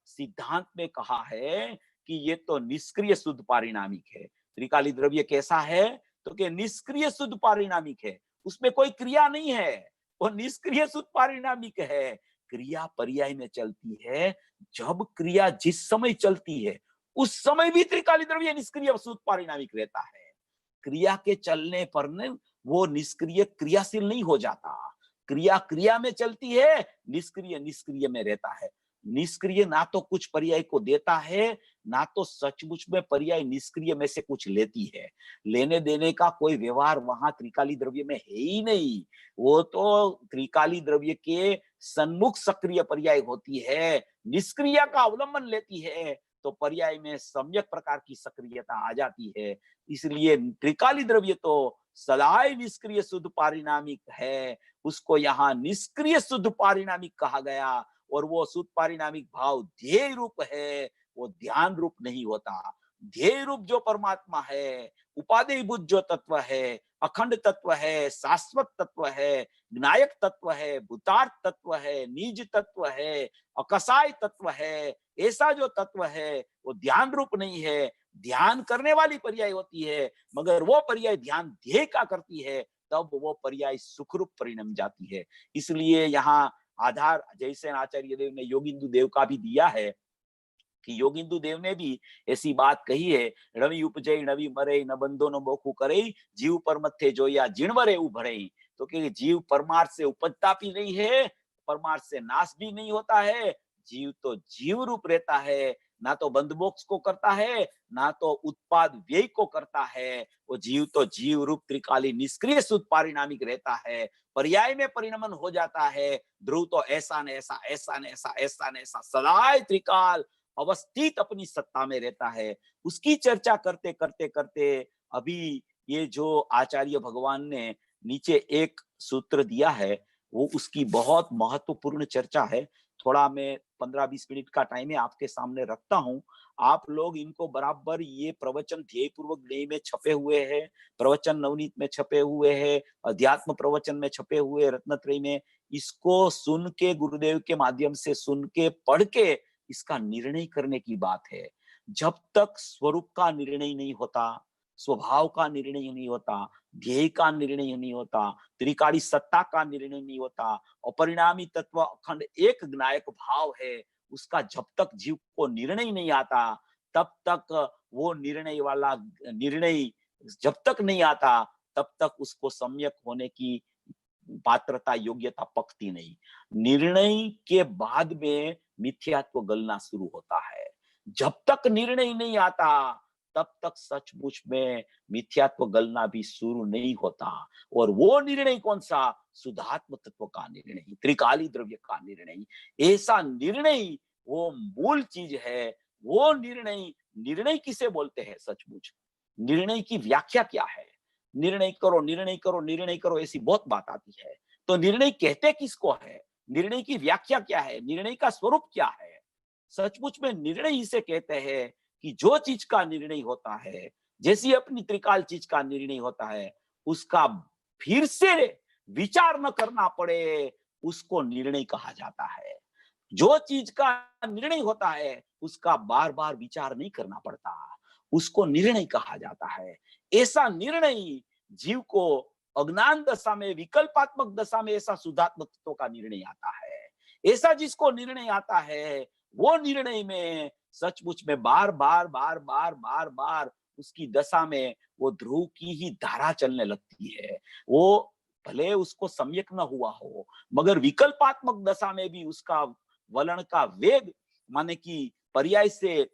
सिद्धांत में कहा है कि ये तो निष्क्रिय शुद्ध पारिणामिक है। त्रिकाली द्रव्य कैसा है? तो कि निष्क्रिय शुद्ध पारिणामिक है, उसमें कोई क्रिया नहीं है, वो निष्क्रिय शुद्ध पारिणामिक है। क्रिया पर्याय में चलती है, जब क्रिया जिस समय चलती है उस समय भी त्रिकाली द्रव्य निष्क्रिय शुद्ध पारिणामिक रहता है। क्रिया के चलने पर न वो निष्क्रिय क्रियाशील नहीं हो जाता। क्रिया क्रिया में चलती है, निष्क्रिय निष्क्रिय में रहता है। निष्क्रिय ना तो कुछ पर्याय को देता है, ना तो सचमुच में पर्याय निष्क्रिय में से कुछ लेती है। लेने देने का कोई व्यवहार वहां त्रिकाली द्रव्य में है ही नहीं। वो तो त्रिकाली द्रव्य के सन्मुख सक्रिय पर्याय होती है, निष्क्रिय का अवलंबन लेती है। तो पर्याय में सम्यक प्रकार की सक्रियता आ जाती है। इसलिए त्रिकाली द्रव्य तो सदाई निष्क्रिय शुद्ध पारिणामिक है, उसको यहाँ निष्क्रिय शुद्ध पारिणामिक कहा गया। और वो शुद्ध पारिणामिक भाव ध्येय रूप है, वो ध्यान रूप नहीं होता। ध्येय रूप जो परमात्मा है, उपादेयभूत जो तत्व है, अखंड तत्व है, शाश्वत तत्व है, ज्ञायक तत्व है, भूतार्थ तत्व है, निज तत्व है, अकसाय तत्व है, ऐसा जो तत्व है वो ध्यान रूप नहीं है। ध्यान करने वाली पर्याय होती है, मगर वो पर्याय ध्यान ध्येय का करती है, तब वो पर्याय सुखरूप परिणम जाती है। इसलिए यहाँ आधार जैसे आचार्य देव ने योगिंदु देव का भी दिया है कि योगिंदु देव ने भी ऐसी बात कही है, रवि उपजय नवी मरे न बंधो न मोखू करे, जीव पर मथे जोया जिणवरे उभरे। तो कि जीव परमार्थ से उपजता भी नहीं है, परमार्थ से नाश भी नहीं होता है। जीव तो जीव रूप रहता है, ना तो बंध मोक्ष को करता है, ना तो उत्पाद व्यय को करता है। वो जीव तो जीव रूप त्रिकाली निष्क्रिय शुद्ध पारिणामिक रहता है, पर्याय में परिणमन हो जाता है। ध्रुव तो ऐसा न ऐसा, ऐसा न ऐसा, ऐसा न ऐसा, सदाय त्रिकाल अवस्थित अपनी सत्ता में रहता है। उसकी चर्चा करते करते करते अभी ये जो आचार्य भगवान ने नीचे एक सूत्र दिया है, वो उसकी बहुत महत्वपूर्ण चर्चा है। थोड़ा मैं 15-20 मिनट का टाइम है आपके सामने रखता हूँ। आप लोग इनको बराबर ये प्रवचन ध्येय पूर्वक ध्येय में छपे हुए हैं, प्रवचन नवनीत में छपे हुए हैं, अध्यात्म प्रवचन में छपे हुए, रत्नत्रयी में, इसको सुन के गुरुदेव के माध्यम से सुन के पढ़ के इसका निर्णय करने की बात है। जब तक स्वरूप का निर्णय नहीं होता, स्वभाव का निर्णय नहीं होता, ध्येय का निर्णय नहीं होता, त्रिकाली सत्ता का निर्णय नहीं होता, अपरिणामी तत्व अखंड एक ज्ञायक भाव है, उसका जब तक जीव को निर्णय नहीं आता, तब तक वो निर्णय वाला निर्णय जब तक नहीं आता, तब तक उसको सम्यक होने की पात्रता योग्यता पकती नहीं। निर्णय के बाद में मिथ्यात्व गलना शुरू होता है। जब तक निर्णय नहीं आता, तब तक सचमुच में मिथ्यात्व गलना भी शुरू नहीं होता। और वो निर्णय कौन सा? शुद्धात्म तत्व का निर्णय, त्रिकाली द्रव्य का निर्णय। ऐसा निर्णय वो मूल चीज है। वो निर्णय, निर्णय किसे बोलते हैं? सचमुच निर्णय की व्याख्या क्या है? निर्णय करो, निर्णय करो, निर्णय करो, ऐसी बहुत बात आती है। तो निर्णय कहते किसको है? निर्णय की व्याख्या क्या है? निर्णय का स्वरूप क्या है? सचमुच में निर्णय इसे कहते हैं कि जो चीज का निर्णय होता है, जैसी अपनी त्रिकाल चीज का निर्णय होता है, उसका फिर से विचार न करना पड़े, उसको निर्णय कहा जाता है। जो चीज का निर्णय होता है, उसका बार बार विचार नहीं करना पड़ता, उसको निर्णय कहा जाता है। ऐसा निर्णय जीव को अज्ञान दशा में, विकल्पात्मक दशा में ऐसा शुद्धात्मक तत्व का निर्णय आता है। ऐसा जिसको निर्णय आता है, वो निर्णय में सचमुच में बार बार बार बार बार बार उसकी दशा में वो ध्रुव की ही धारा चलने लगती है। वो भले उसको सम्यक न हुआ हो, मगर विकल्पात्मक दशा में भी उसका वलन का वेग, माने कि पर्याय से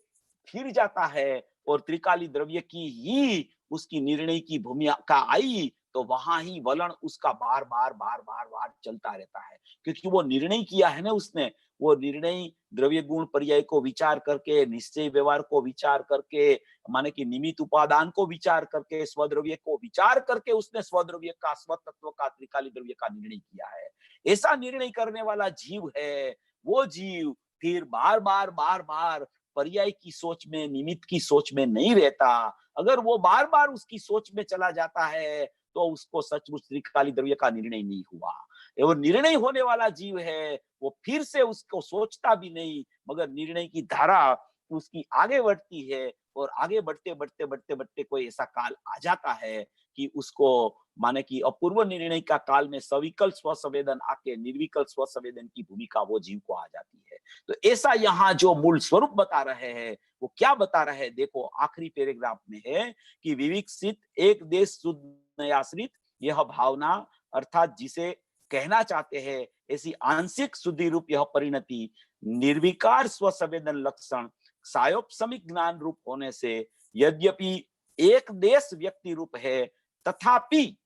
फिर जाता है। और त्रिकाली द्रव्य की ही उसकी निर्णय की भूमिका आई, तो वहां ही वलन उसका बार बार बार बार बार चलता रहता है। क्योंकि वो निर्णय किया है ना उसने, वो निर्णय द्रव्य गुण पर्याय को विचार करके, निश्चय व्यवहार को विचार करके, माने कि निमित्त उपादान को विचार करके, स्वद्रव्य को विचार करके उसने स्वद्रव्य का, स्वतत्व का, त्रिकाली द्रव्य का निर्णय किया है। ऐसा निर्णय करने वाला जीव है। वो जीव फिर बार बार बार बार पर्याय की सोच में, निमित्त की सोच में नहीं रहता। अगर वो बार बार उसकी सोच में चला जाता है, तो उसको सचमुच त्रिकाली द्रव्य का निर्णय नहीं हुआ। वो निर्णय होने वाला जीव है, वो फिर से उसको सोचता भी नहीं, मगर निर्णय की धारा उसकी आगे बढ़ती है। और आगे बढ़ते बढ़ते बढ़ते बढ़ते कोई ऐसा काल आ जाता है कि उसको, माने कि अपूर्व निर्णय का काल में सविकल स्वसंवेदन आके निर्विकल स्वसंवेदन की भूमिका वो जीव को आ जाती है। तो ऐसा यहाँ जो मूल स्वरूप बता रहे हैं, वो क्या बता रहे हैं? देखो आखिरी पैराग्राफ में है कि विविकसित एक देश शुद्ध आश्रित यह भावना, अर्थात जिसे कहना चाहते हैं ऐसी आंशिक शुद्धि रूप यह परिणति, निर्विकार स्वसंवेदन लक्षण सायोपसमिक ज्ञान रूप होने से, यद्यपि एक देश व्यक्ति रूप है, तथापि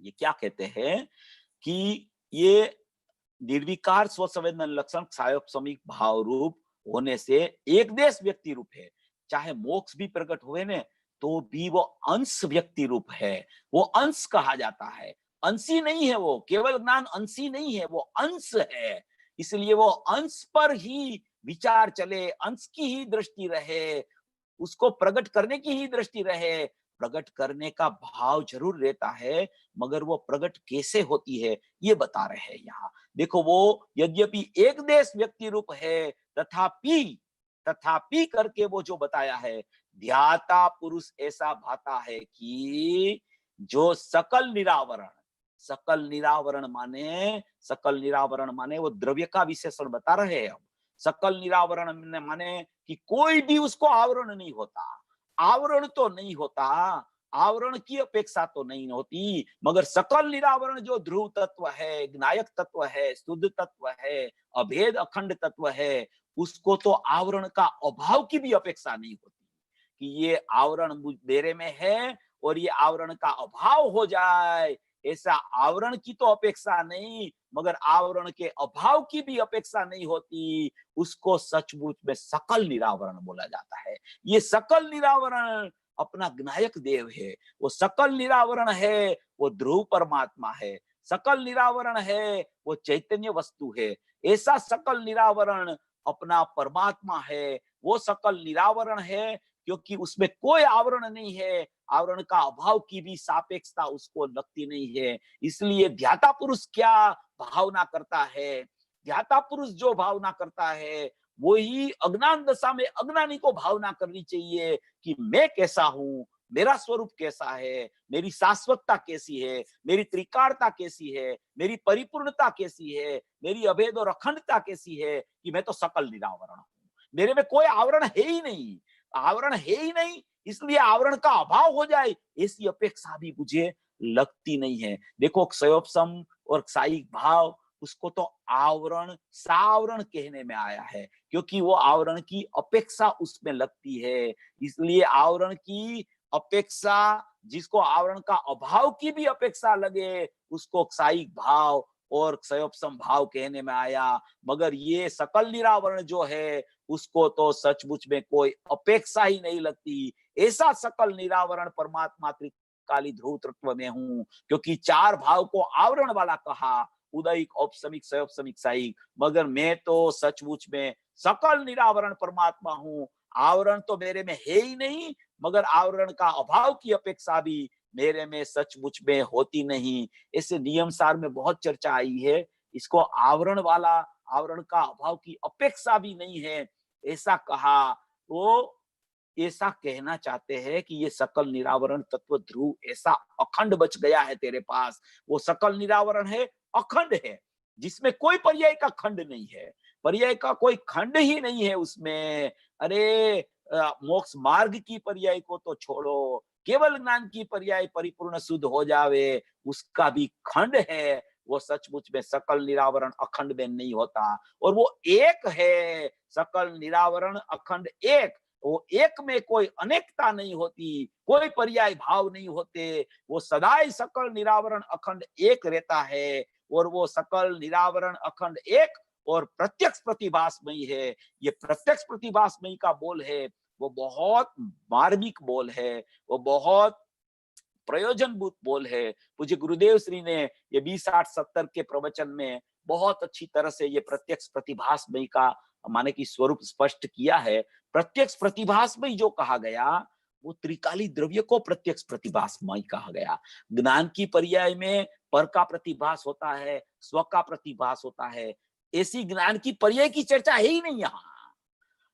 ये क्या कहते हैं कि ये निर्विकार स्वसंवेदन लक्षण सायोपसमिक भाव रूप होने से एक देश व्यक्ति रूप है। चाहे मोक्ष भी प्रकट हुए ने तो भी वो अंश व्यक्ति रूप है, वो अंश कहा जाता है। अंशी नहीं है, वो केवल ज्ञान अंशी नहीं है, वो अंश है। इसलिए वो अंश पर ही विचार चले, अंश की ही दृष्टि रहे, उसको प्रकट करने की ही दृष्टि रहे। प्रकट करने का भाव जरूर रहता है, मगर वो प्रकट कैसे होती है ये बता रहे हैं यहाँ। देखो, वो यद्यपि एक देश व्यक्ति रूप है, तथापि तथापि करके वो जो बताया है, ध्याता पुरुष ऐसा भाता है कि जो सकल निरावरण माने वो द्रव्य का विशेषण बता रहे हैं हम। सकल निरावरण माने कि कोई भी उसको आवरण नहीं होता। आवरण तो नहीं होता, आवरण की अपेक्षा तो नहीं होती, मगर सकल निरावरण जो ध्रुव तत्व है, ज्ञायक तत्व है, शुद्ध तत्व है, अभेद अखंड तत्व है, उसको तो आवरण का अभाव की भी अपेक्षा नहीं होती कि ये आवरण मेरे में है और ये आवरण का अभाव हो जाए। ऐसा आवरण की तो अपेक्षा नहीं, मगर आवरण के अभाव की भी अपेक्षा नहीं होती। उसको सचमुच में सकल निरावरण बोला जाता है। ये सकल निरावरण अपना ज्ञायक देव है, वो सकल निरावरण है, वो ध्रुव परमात्मा है, सकल निरावरण है, वो चैतन्य वस्तु है। ऐसा सकल निरावरण अपना परमात्मा है, वो सकल निरावरण है, क्योंकि उसमें कोई आवरण नहीं है। आवरण का अभाव की भी सापेक्षता उसको लगती नहीं है। इसलिए ध्याता पुरुष क्या भावना करता है, ध्याता पुरुष जो भावना करता है वही अज्ञान दशा में अज्ञानी को भावना करनी चाहिए कि मैं कैसा हूं, मेरा स्वरूप कैसा है, मेरी शाश्वतता कैसी है, मेरी त्रिकालता कैसी है, मेरी परिपूर्णता कैसी है, मेरी अभेद और अखंडता कैसी है, कि मैं तो सकल निरावरण हूं, मेरे में कोई आवरण है ही नहीं। आवरण है ही नहीं, इसलिए आवरण का अभाव हो जाए ऐसी अपेक्षा भी मुझे लगती नहीं है। देखो, क्षयोपम और क्षायिक भाव, उसको तो आवरण सावरण कहने में आया है, क्योंकि वो आवरण की अपेक्षा उसमें लगती है। इसलिए आवरण की अपेक्षा, जिसको आवरण का अभाव की भी अपेक्षा लगे, उसको क्षायिक भाव और क्षयोपम भाव कहने में आया। मगर ये सकल निरावरण जो है, उसको तो सचमुच में कोई अपेक्षा ही नहीं लगती। ऐसा सकल निरावरण परमात्मा त्रिकाली ध्रुव तत्व में हूं, क्योंकि चार भाव को आवरण वाला कहा, उदयिक, औपसमिक, सयोपसमिक, साइक। मगर मैं तो सचमुच में सकल निरावरण परमात्मा हूं। आवरण तो मेरे में है ही नहीं, मगर आवरण का अभाव की अपेक्षा भी मेरे में सचमुच में होती नहीं। ऐसे नियम सार में बहुत चर्चा आई है। इसको आवरण वाला, आवरण का अभाव की अपेक्षा भी नहीं है, ऐसा कहा। तो ऐसा कहना चाहते हैं कि ये सकल निरावरण तत्व ध्रुव ऐसा अखंड बच गया है तेरे पास। वो सकल निरावरण है, अखंड है, जिसमें कोई पर्याय का खंड नहीं है, पर्याय का कोई खंड ही नहीं है उसमें। अरे, मोक्ष मार्ग की पर्याय को तो छोड़ो, केवल ज्ञान की पर्याय परिपूर्ण शुद्ध हो जावे, उसका भी खंड है। वो सचमुच में सकल निरावरण अखंड में नहीं होता, और वो एक है, सकल निरावरण अखंड एक। वो एक में कोई अनेकता नहीं होती, कोई पर्याय भाव नहीं होते, वो सदाई सकल निरावरण अखंड एक रहता है। और वो सकल निरावरण अखंड एक और प्रत्यक्ष प्रतिभासमयी है। ये प्रत्यक्ष प्रतिभासमयी का बोल है, वो बहुत मार्मिक बोल है, वो बहुत प्रयोजनभूत बोल है। पूज्य गुरुदेव श्री ने ये 20-8-70 के प्रवचन में बहुत अच्छी तरह से ये प्रत्यक्ष प्रतिभासमयी का माने कि स्वरूप स्पष्ट किया है। प्रत्यक्ष प्रतिभासमयी जो कहा गया, वो त्रिकाली द्रव्य को प्रत्यक्ष प्रतिभासमयी कहा गया। ज्ञान की पर्याय में पर का प्रतिभास होता है, स्व का प्रतिभास होता है। ऐसी ज्ञान की पर्याय की चर्चा है ही नहीं यहाँ।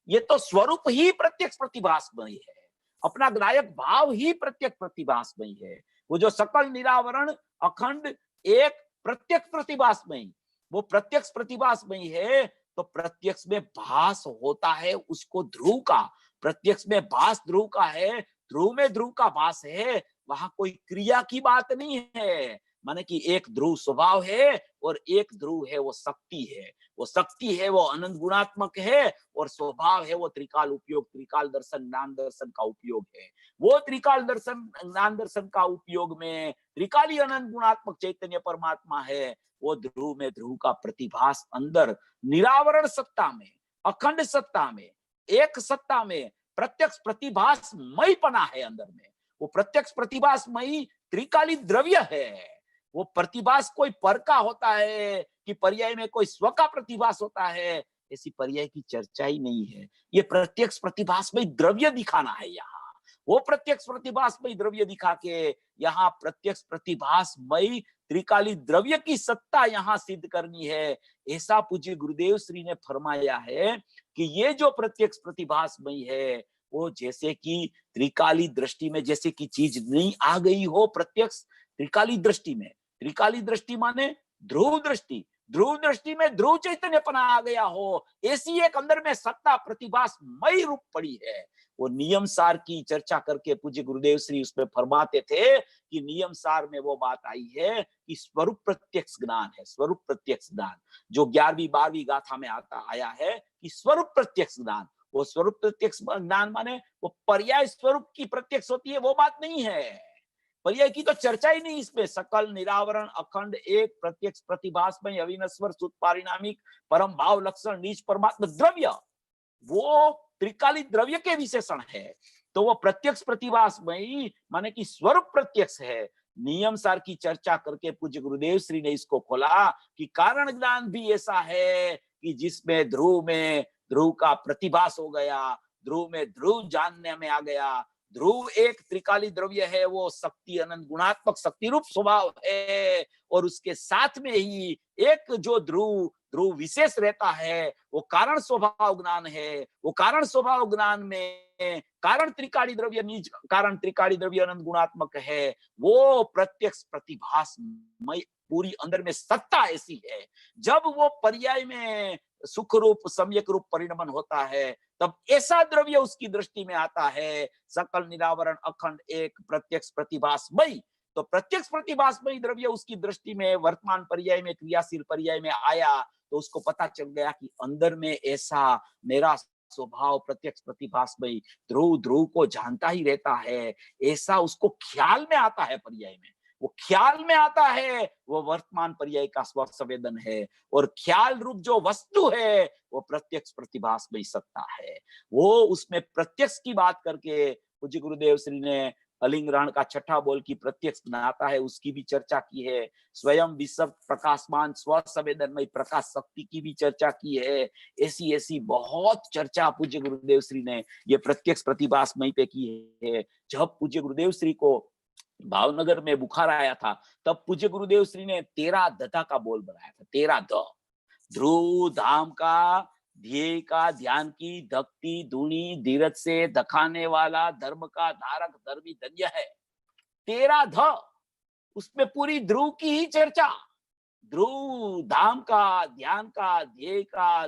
ये तो स्वरूप ही प्रत्यक्ष प्रतिभासमयी है, अपना ग्राहक भाव ही प्रत्यक्ष प्रतिभासमयी है। वो जो सकल निरावरण अखंड एक प्रत्यक्ष प्रतिभासमयी, वो प्रत्यक्ष प्रतिभासमयी है। तो प्रत्यक्ष में भास होता है उसको ध्रुव का, प्रत्यक्ष में भास ध्रुव का है, ध्रुव में ध्रुव का भास है। वहां कोई क्रिया की बात नहीं है, माने कि एक ध्रुव स्वभाव है और एक ध्रुव है वो शक्ति है। वो शक्ति है, वो अनंत गुणात्मक है, और स्वभाव है वो त्रिकाल उपयोग, त्रिकाल दर्शन, ज्ञान दर्शन का उपयोग है। वो त्रिकाल दर्शन, ज्ञान दर्शन का उपयोग में त्रिकाली अनंत गुणात्मक चैतन्य परमात्मा है। वो ध्रुव में ध्रुव का प्रतिभास अंदर निरावरण सत्ता में, अखंड सत्ता में, एक सत्ता में प्रत्यक्ष प्रतिभासमय पना है अंदर में। वो प्रत्यक्ष प्रतिभासमयी त्रिकाली द्रव्य है। वो प्रतिभास कोई पर का होता है कि पर्याय में कोई स्व का प्रतिभास होता है, ऐसी पर्याय की चर्चा ही नहीं है। ये प्रत्यक्ष प्रतिभासमय द्रव्य दिखाना है यहाँ। वो प्रत्यक्ष प्रतिभासमय द्रव्य दिखा के यहाँ प्रत्यक्ष प्रतिभासमय त्रिकाली द्रव्य की सत्ता यहाँ सिद्ध करनी है। ऐसा पूज्य गुरुदेव श्री ने फरमाया है कि ये जो प्रत्यक्ष प्रतिभासमय है, वो जैसे कि त्रिकाली दृष्टि में जैसे कि चीज नहीं आ गई हो प्रत्यक्ष त्रिकाली दृष्टि में। त्रिकाली दृष्टि माने ध्रुव दृष्टि, ध्रुव दृष्टि में ध्रुव चैतन्यपना आ गया हो, ऐसी एक अंदर में सत्ता प्रतिभासमय रूप पड़ी है। वो नियम सार की चर्चा करके पूज्य गुरुदेव श्री उसमें फरमाते थे कि नियम सार में वो बात आई है कि स्वरूप प्रत्यक्ष ज्ञान है। स्वरूप प्रत्यक्ष ज्ञान जो 11वीं 12वीं गाथा में आता आया है कि स्वरूप प्रत्यक्ष ज्ञान, वो स्वरूप प्रत्यक्ष ज्ञान माने वो पर्याय स्वरूप की प्रत्यक्ष होती है, वो बात नहीं है। पर्याय की तो चर्चा ही नहीं इसमें। सकल निरावरण अखंड एक प्रत्यक्ष प्रतिभासमय अविनश्वर शुद्ध पारिणामिक परम भाव लक्षण नीच परमात्मा द्रव्य, वो त्रिकाली द्रव्य के विशेषण है। तो वो प्रत्यक्ष प्रतिभासमय माने कि स्वरूप प्रत्यक्ष है। नियम सार की चर्चा करके पूज्य गुरुदेव श्री ने इसको खोला कि कारण ज्ञान भी ऐसा है कि जिसमें ध्रुव का प्रतिभास हो गया, ध्रुव में ध्रुव जानने में आ गया। ध्रुव एक त्रिकाली द्रव्य है, वो शक्ति अनंत गुणात्मक शक्ति रूप स्वभाव है, और उसके साथ में ही एक जो ध्रुव विशेष रहता है, वो कारण स्वभाव ज्ञान है। वो कारण स्वभाव ज्ञान में कारण त्रिकाली द्रव्य निज कारण त्रिकाली द्रव्य अनंत गुणात्मक है। वो प्रत्यक्ष प्रतिभासमय पूरी अंदर में सत्ता ऐसी है। जब वो पर्याय में सुख रूप सम्यक रूप परिणमन होता है, तब ऐसा द्रव्य उसकी दृष्टि में आता है। सकल निरावरण अखंड एक प्रत्यक्ष प्रतिभासमय, तो प्रत्यक्ष प्रतिभासमय द्रव्य उसकी दृष्टि में वर्तमान पर्याय में क्रियाशील पर्याय में आया, तो उसको पता चल गया कि अंदर में ऐसा मेरा स्वभाव प्रत्यक्ष प्रतिभासमय ध्रुव को जानता ही रहता है, ऐसा उसको ख्याल में आता है। पर्याय में वो ख्याल में आता है, वो वर्तमान पर्याय का स्व संवेदन है। और ख्याल रूप जो वस्तु है वो प्रत्यक्ष प्रतिभासमय सत्ता है। वो उसमें प्रत्यक्ष की बात करके पूज्य गुरुदेव श्री ने अलिंग ग्रहण का छठा बोल की प्रत्यक्ष बनाता है, उसकी भी चर्चा की है। स्वयं विश्व प्रकाशमान स्व संवेदनमय प्रकाश शक्ति की भी चर्चा की है। ऐसी ऐसी बहुत चर्चा पूज्य गुरुदेव श्री ने ये प्रत्यक्ष प्रतिभासमय पे की है। जब पूज्य गुरुदेव श्री को भावनगर में बुखार आया था, तब पूज्य गुरुदेव श्री ने 13 दधा का बोल बनाया था। 13 द, ध्रुव धाम का, ध्येय का, ध्यान की, धक्ति धुनी धीरज से दखाने वाला, धर्म का धारक धर्मी धन्य है। 13 ध, उसमें पूरी ध्रुव की ही चर्चा। ध्रुव धाम का, ध्यान का, ध्येय का,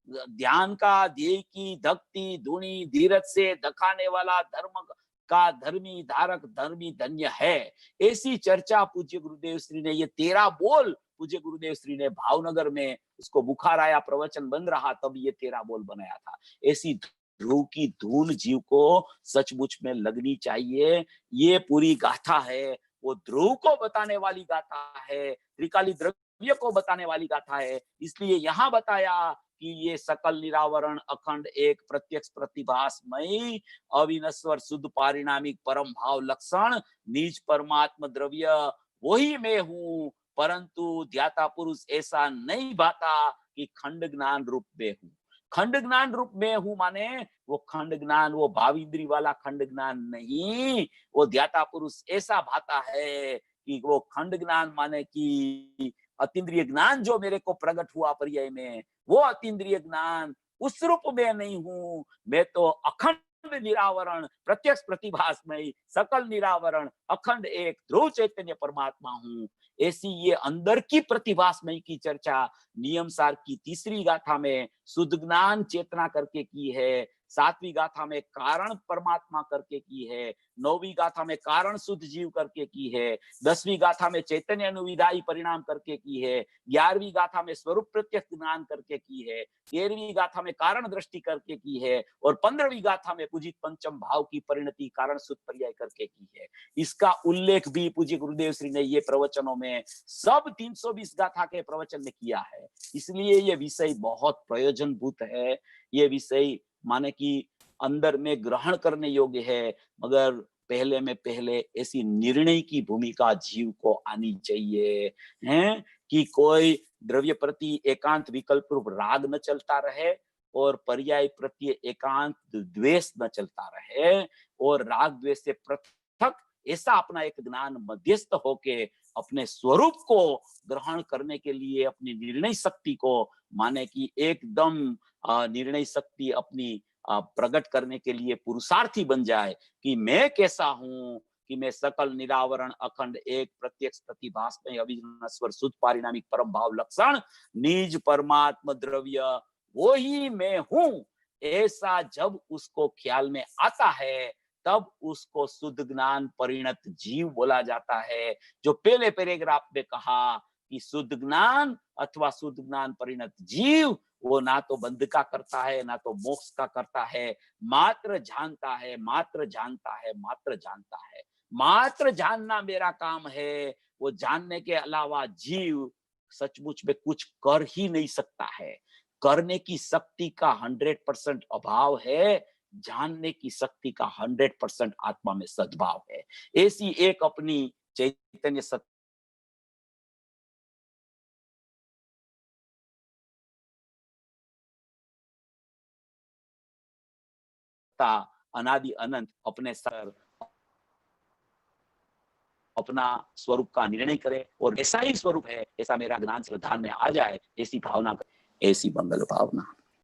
ध्यान का, ध्येय की, धक्ति धुनी धीरज से दखाने वाला, धर्म का धर्मी धारक धर्मी धन्य है। ऐसी चर्चा पूज्य गुरुदेव श्री ने, ये 13 बोल पूज्य गुरुदेव श्री ने भावनगर में, उसको बुखार आया, प्रवचन बन रहा, तब ये 13 बोल बनाया था। ऐसी ध्रुव की धूल जीव को सचमुच में लगनी चाहिए। ये पूरी गाथा है, वो ध्रुव को बताने वाली गाथा है, त्रिकाली द्रव्य को बताने वाली गाथा है। इसलिए यहाँ बताया कि ये सकल निरावरण अखंड एक प्रत्यक्ष प्रतिभासमय अविनश्वर शुद्ध पारिणामिक परम भाव लक्षण निज परमात्म द्रव्य वही मैं हूं, परंतु ध्याता पुरुष ऐसा नहीं भाता कि खंड ज्ञान रूप में हूं। खंड ज्ञान रूप में हूं माने वो खंड ज्ञान, वो भाव इंद्री वाला खंड ज्ञान नहीं। वो ध्याता पुरुष ऐसा भाता है कि वो खंड ज्ञान माने कि अतीन्द्रिय ज्ञान जो मेरे को प्रकट हुआ पर्याय में, वो अतीन्द्रिय ज्ञान उस रूप में नहीं हूं। मैं तो अखंड निरावरण प्रत्यक्ष प्रतिभासमय सकल निरावरण अखंड एक ध्रुव चैतन्य परमात्मा हूं। ऐसी ये अंदर की प्रतिभासमय की चर्चा नियम सार की तीसरी गाथा में शुद्ध ज्ञान चेतना करके की है, 7वीं गाथा में कारण परमात्मा करके की है, 9वीं गाथा में कारण शुद्ध जीव करके की है, 10वीं गाथा में चैतन्य अनुविधायी परिणाम करके की है, 11वीं गाथा में स्वरूप प्रत्यक्ष ज्ञान करके की है, 13वीं गाथा में कारण दृष्टि करके की है, और 15वीं गाथा में पूजित पंचम भाव की परिणति कारण शुद्ध पर्याय करके की है। इसका उल्लेख भी पूज्य गुरुदेव श्री ने ये प्रवचनों में सब 320 गाथा के प्रवचन में किया है। इसलिए ये विषय बहुत प्रयोजनभूत है। ये विषय माने कि अंदर में ग्रहण करने योग्य है, मगर पहले में पहले ऐसी निर्णय की भूमिका जीव को आनी चाहिए, हैं? कि कोई द्रव्य प्रति एकांत विकल्प रूप राग न चलता रहे और पर्याय प्रति एकांत द्वेष न चलता रहे, और राग द्वेष से पृथक ऐसा अपना एक ज्ञान मध्यस्थ होके अपने स्वरूप को ग्रहण करने के लिए अपनी निर्णय शक्ति को माने कि एकदम निर्णय शक्ति अपनी प्रकट करने के लिए पुरुषार्थी बन जाए कि मैं कैसा हूं, कि मैं सकल निरावरण अखंड एक प्रत्यक्ष प्रतिभास में अविनाश्वर शुद्ध पारिणामिक परम भाव लक्षण निज परमात्मा द्रव्य वो ही मैं हूं, ऐसा जब उसको ख्याल में आता है तब उसको शुद्ध ज्ञान परिणत जीव बोला जाता है। जो पहले पैराग्राफ में कहा कि शुद्ध ज्ञान अथवा शुद्ध ज्ञान परिणत जीव वो ना तो बंध का करता है ना तो मोक्ष का करता है, मात्र जानता है, मात्र जानता है, मात्र जानता है, मात्र जानना मेरा काम है। वो जानने के अलावा जीव सचमुच में कुछ कर ही नहीं सकता है। करने की शक्ति का 100% अभाव है, जानने की शक्ति का 100% आत्मा में सद्भाव है। ऐसी एक अपनी चैतन्य सत्ता अनादि अनंत अपने सर अपना स्वरूप का निर्णय करे और ऐसा ही स्वरूप है, ऐसा मेरा ज्ञान श्रद्धा में आ जाए, ऐसी भावना, ऐसी मंगल भावना।